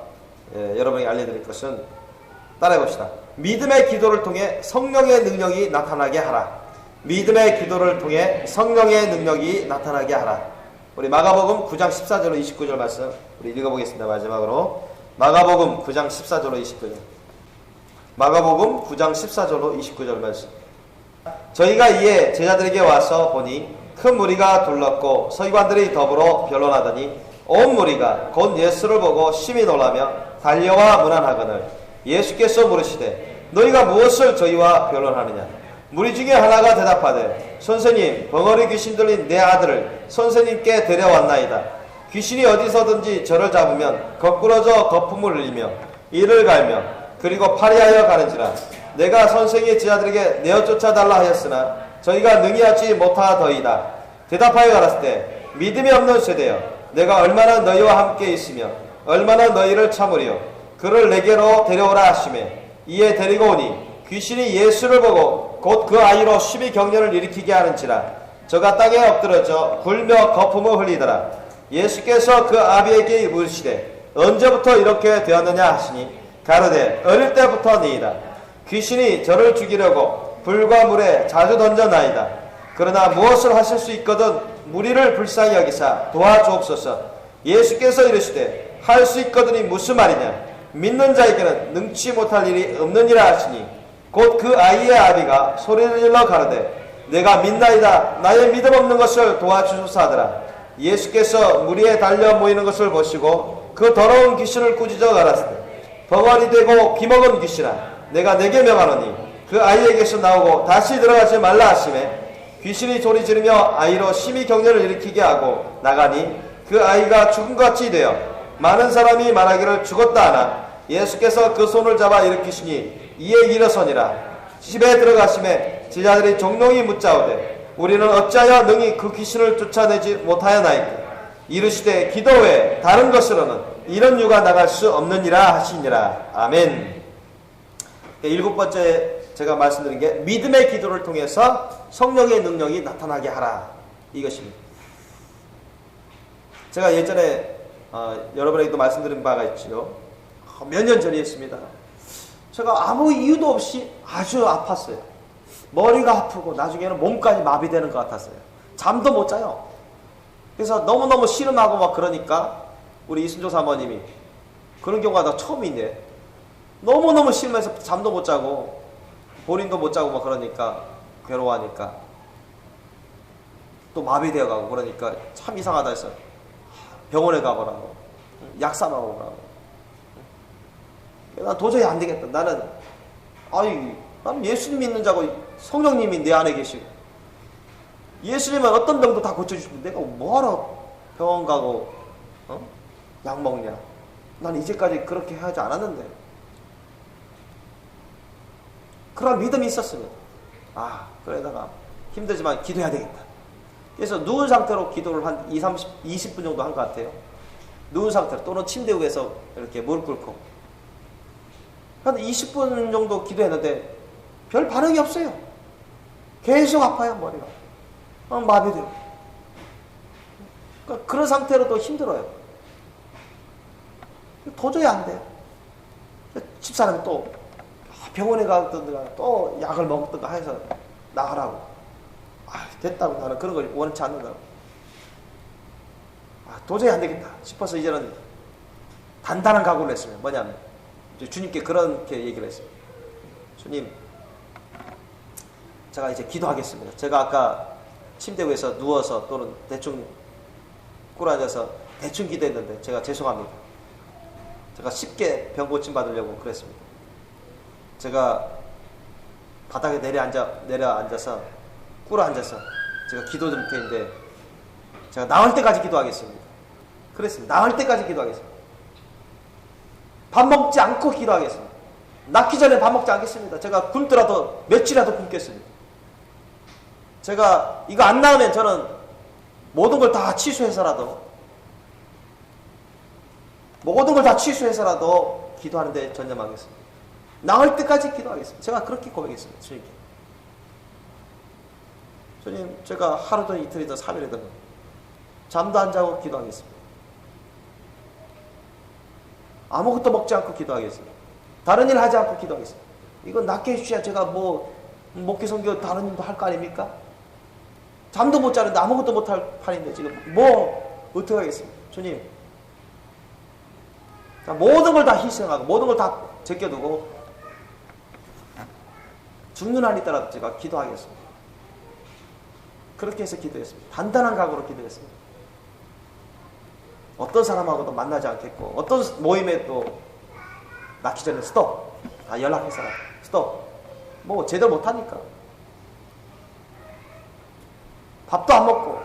여러분에게 알려드릴 것은 따라해봅시다. 믿음의 기도를 통해 성령의 능력이 나타나게 하라. 믿음의 기도를 통해 성령의 능력이 나타나게 하라. 우리 마가복음 9장 14절로 29절 말씀 우리 읽어보겠습니다. 마지막으로 마가복음 9장 14절로 29절. 마가복음 9장 14절로 29절 말씀. 저희가 이에 제자들에게 와서 보니 큰 무리가 둘렀고 서기관들이 더불어 변론하더니 온 무리가 곧 예수를 보고 심히 놀라며 달려와 문안하거늘 예수께서 물으시되 너희가 무엇을 저희와 변론하느냐. 무리 중에 하나가 대답하되 선생님, 벙어리 귀신 들린 내 아들을 선생님께 데려왔나이다. 귀신이 어디서든지 저를 잡으면 거꾸러져 거품을 흘리며 이를 갈며 그리고 파리하여 가는지라. 내가 선생의 제자들에게 내어 쫓아달라 하였으나 저희가 능히 하지 못하더이다. 대답하여 가라사대 때 믿음이 없는 세대여 내가 얼마나 너희와 함께 있으며 얼마나 너희를 참으리요. 그를 내게로 데려오라 하시매 이에 데리고 오니 귀신이 예수를 보고 곧 그 아이로 심히 경련을 일으키게 하는지라 저가 땅에 엎드러져 굴며 거품을 흘리더라. 예수께서 그 아비에게 물으시되 언제부터 이렇게 되었느냐 하시니 가로되 어릴 때부터니이다. 귀신이 저를 죽이려고 불과 물에 자주 던져나이다. 그러나 무엇을 하실 수 있거든 무리를 불쌍히 여기사 도와주옵소서. 예수께서 이르시되 할 수 있거든이 무슨 말이냐. 믿는 자에게는 능치 못할 일이 없느니라 하시니 곧 그 아이의 아비가 소리를 질러 가로되 내가 믿나이다. 나의 믿음 없는 것을 도와주소서 하더라. 예수께서 무리에 달려 모이는 것을 보시고 그 더러운 귀신을 꾸짖어 가라사대 벙어리 되고 기먹은 귀신아 내가 내게 명하노니 그 아이에게서 나오고 다시 들어가지 말라 하시매 귀신이 소리 지르며 아이로 심히 경련을 일으키게 하고 나가니 그 아이가 죽음같이 되어 많은 사람이 말하기를 죽었다 하나 예수께서 그 손을 잡아 일으키시니 이에 일어서니라. 집에 들어가심에 제자들이 종용이 묻자오되 우리는 어찌하여 능히 그 귀신을 쫓아내지 못하였나이까. 이르시되 기도 외에 다른 것으로는 이런 유가 나갈 수 없느니라 하시니라. 아멘. 일곱 번째 제가 말씀드린 게 믿음의 기도를 통해서 성령의 능력이 나타나게 하라 이것입니다. 제가 예전에 여러분에게도 말씀드린 바가 있죠. 몇 년 전에 했습니다. 제가 아무 이유도 없이 아주 아팠어요. 머리가 아프고 나중에는 몸까지 마비되는 것 같았어요. 잠도 못 자요. 그래서 너무너무 씨름하고 막 그러니까 우리 이순조 사모님이 그런 경우가 다 처음인데 너무너무 씨름해서 잠도 못 자고 본인도 못 자고 막 그러니까 괴로워하니까 또 마비되어 가고 그러니까 참 이상하다 해서 병원에 가보라고 약 사먹어 오라고. 난 도저히 안 되겠다. 나는 예수님 믿는 자고 성령님이 내 안에 계시고 예수님은 어떤 병도 다 고쳐주시는데 내가 뭐하러 병원 가고 약 먹냐. 난 이제까지 그렇게 하지 않았는데. 그런 믿음이 있었습니다. 그러다가 힘들지만 기도해야 되겠다. 그래서 누운 상태로 기도를 한 20분 정도 한 것 같아요. 누운 상태로 또는 침대 위에서 이렇게 무릎 꿇고 한 20분 정도 기도했는데 별 반응이 없어요. 계속 아파요, 머리가. 마비돼요. 그러니까 그런 상태로도 힘들어요. 도저히 안 돼요. 집사람이 또 병원에 가든가 또 약을 먹든가 해서 나가라고. 됐다고. 나는 그런 걸 원치 않는다고. 도저히 안 되겠다 싶어서 이제는 단단한 각오를 했어요. 뭐냐면 주님께 그렇게 얘기를 했어요. 주님, 제가 이제 기도하겠습니다. 제가 아까 침대 위에서 누워서 또는 대충 꿇어앉아서 대충 기도했는데 제가 죄송합니다. 제가 쉽게 병 고침 받으려고 그랬습니다. 제가 바닥에 내려앉아서 꿇어앉아서 제가 기도 좀 드리는데 제가 나을 때까지 기도하겠습니다. 그랬습니다. 나을 때까지 기도하겠습니다. 밥 먹지 않고 기도하겠습니다. 낫기 전에 밥 먹지 않겠습니다. 제가 굶더라도 며칠이라도 굶겠습니다. 제가 이거 안 나으면 저는 모든 걸 다 취소해서라도 기도하는데 전념하겠습니다. 나을 때까지 기도하겠습니다. 제가 그렇게 고백했습니다. 주님께. 주님, 제가 하루든 이틀이든 3일이든 잠도 안 자고 기도하겠습니다. 아무것도 먹지 않고 기도하겠습니다. 다른 일 하지 않고 기도하겠습니다. 이건 낫게 해주셔야 제가 목회 선교 다른 일도 할 거 아닙니까? 잠도 못 자는데 아무것도 못 할 판인데 지금 어떻게 하겠습니까? 주님, 모든 걸 다 희생하고 모든 걸 다 제껴두고 죽는 한이 있더라도 제가 기도하겠습니다. 그렇게 해서 기도했습니다. 단단한 각오로 기도했습니다. 어떤 사람하고도 만나지 않겠고 어떤 모임에 또 낳기 전에 스톱. 다 연락해서라. 스톱. 제대로 못하니까. 밥도 안 먹고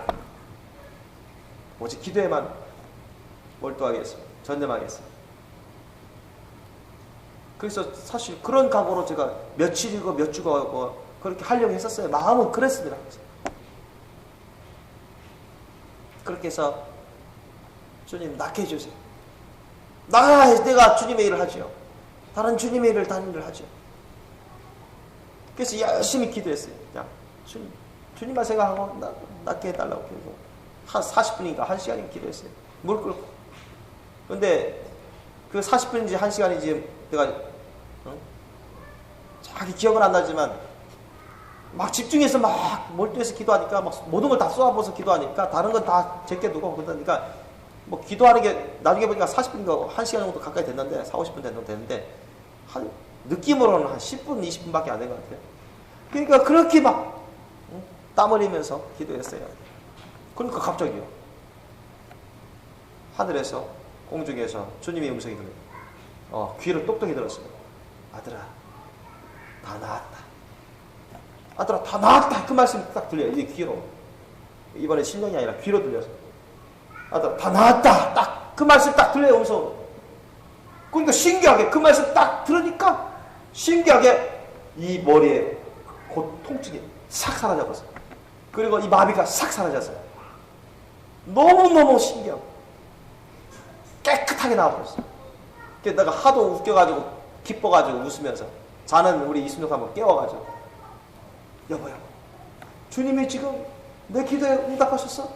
오직 기도에만 몰두하겠습니다. 전념하겠습니다. 그래서 사실 그런 각오로 제가 며칠이고 몇 주가 오고 그렇게 하려고 했었어요. 마음은 그랬습니다. 그렇게 해서 주님 낫게 해주세요. 내가 주님의 일을 하죠. 다른 주님의 일을 다른 일을 하죠. 그래서 열심히 기도했어요. 그냥 주님만 생각하고 낫게 해달라고 계속 한 40분인가 1시간인가 기도했어요. 물 끓고. 그런데 그 40분인지 1시간인지 내가 자기 기억은 안 나지만 막 집중해서 막 몰두해서 기도하니까 막 모든 걸 다 쏘아부어서 기도하니까 다른 건 다 제껴두고 그러니까 뭐 기도하는 게 나중에 보니까 40분인가 1시간 정도 가까이 됐는데 40, 50분 정도 됐는데 한 느낌으로는 한 10분, 20분밖에 안 된 것 같아요. 그러니까 그렇게 막 땀 흘리면서 기도했어요. 그러니까 갑자기요. 하늘에서 공중에서 주님의 음성이 들려요. 귀를 똑똑히 들었어요. 아들아, 다 나았다. 아들아, 다 나았다. 그 말씀이 딱 들려요. 이 귀로. 이번에 신령이 아니라 귀로 들려서. 아들아, 다 나았다. 딱 그 말씀 딱 들려요. 음성. 그러니까 신기하게 그 말씀 딱 들으니까 신기하게 이 머리에 통증이 싹 사라져버렸어요. 그리고 이 마비가 싹 사라졌어요. 너무너무 신기하고 깨끗하게 나와버렸어요. 그래서 내가 하도 웃겨가지고 기뻐가지고 웃으면서 자는 우리 이순혁 한번 깨워가지고 여보 주님이 지금 내 기도에 응답하셨어?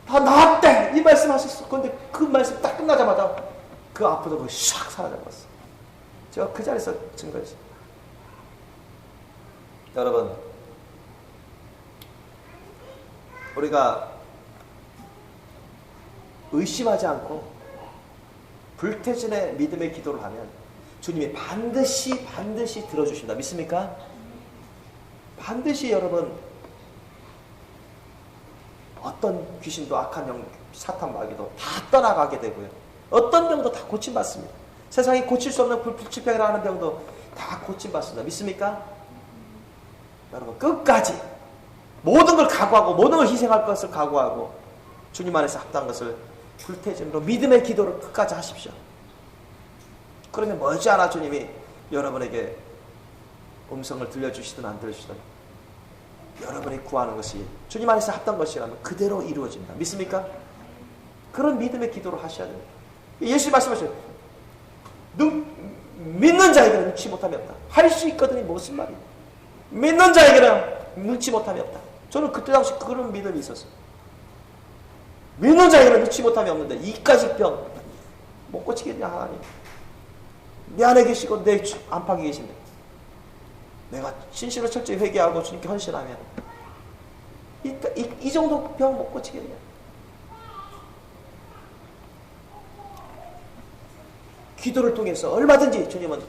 다 나았대! 이 말씀 하셨어. 그런데 그 말씀 딱 끝나자마자 그 아프던 거 샥 사라져버렸어. 제가 그 자리에서 증거했어요. 여러분, 우리가 의심하지 않고 불태진의 믿음의 기도를 하면 주님이 반드시 들어주신다. 믿습니까? 반드시 여러분 어떤 귀신도 악한 영, 사탄 마귀도 다 떠나가게 되고요. 어떤 병도 다 고침받습니다. 세상에 고칠 수 없는 불치병이라 하는 병도 다 고침받습니다. 믿습니까? 여러분 끝까지 모든 걸 각오하고 모든 걸 희생할 것을 각오하고 주님 안에서 합당한 것을 불태진으로 믿음의 기도를 끝까지 하십시오. 그러면 머지않아 주님이 여러분에게 음성을 들려주시든 안 들려주시든 여러분이 구하는 것이 주님 안에서 합당한 것이라면 그대로 이루어집니다. 믿습니까? 그런 믿음의 기도를 하셔야 됩니다. 예수님 말씀하셨어요. 믿는 자에게는 눈치 못함이 없다. 할 수 있거든요. 무슨 말이에요? 믿는 자에게는 눈치 못함이 없다. 저는 그때 당시 그런 믿음이 있었어요. 믿는 자에게는 눈치 못함이 없는데 이까지 병 못 고치겠냐 하나님. 내 안에 계시고 내 안팎에 계신데 내가 진실로 철저히 회개하고 주님께 헌신하면 이 정도 병 못 고치겠냐. 기도를 통해서 얼마든지 주님은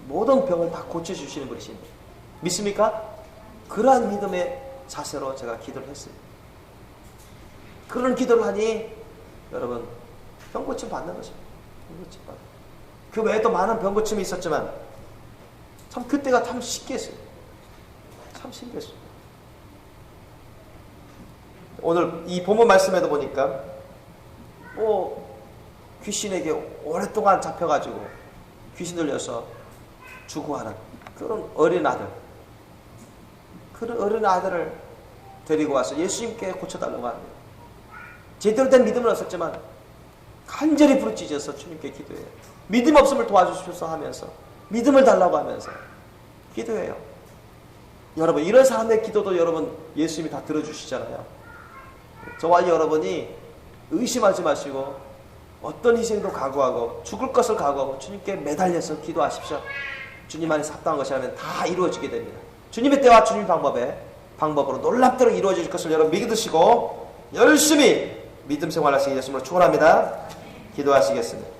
모든 병을 다 고쳐주시는 분이십니다. 믿습니까? 그러한 믿음의 자세로 제가 기도를 했어요. 그런 기도를 하니 여러분 병고침 받는 것입니다. 병고침 받는. 그 외에 또 많은 병고침이 있었지만 참 그때가 참 신기했어요. 참 신기했어요. 오늘 이 본문 말씀에도 보니까 귀신에게 오랫동안 잡혀가지고 귀신 들려서 죽어하는 그런 어린 아들, 그런 어린 아들을 데리고 와서 예수님께 고쳐달라고 합니다. 제대로 된 믿음은 없었지만 간절히 부르짖어서 주님께 기도해요. 믿음 없음을 도와주십시오 하면서 믿음을 달라고 하면서 기도해요. 여러분 이런 사람의 기도도 여러분 예수님이 다 들어주시잖아요. 저와 여러분이 의심하지 마시고 어떤 희생도 각오하고 죽을 것을 각오하고 주님께 매달려서 기도하십시오. 주님 안에서 합당한 것이라면 다 이루어지게 됩니다. 주님의 때와 주님의 방법으로 놀랍도록 이루어질 것을 여러분 믿으시고 열심히 믿음 생활하시기 예수님으로 축원합니다. 기도하시겠습니다.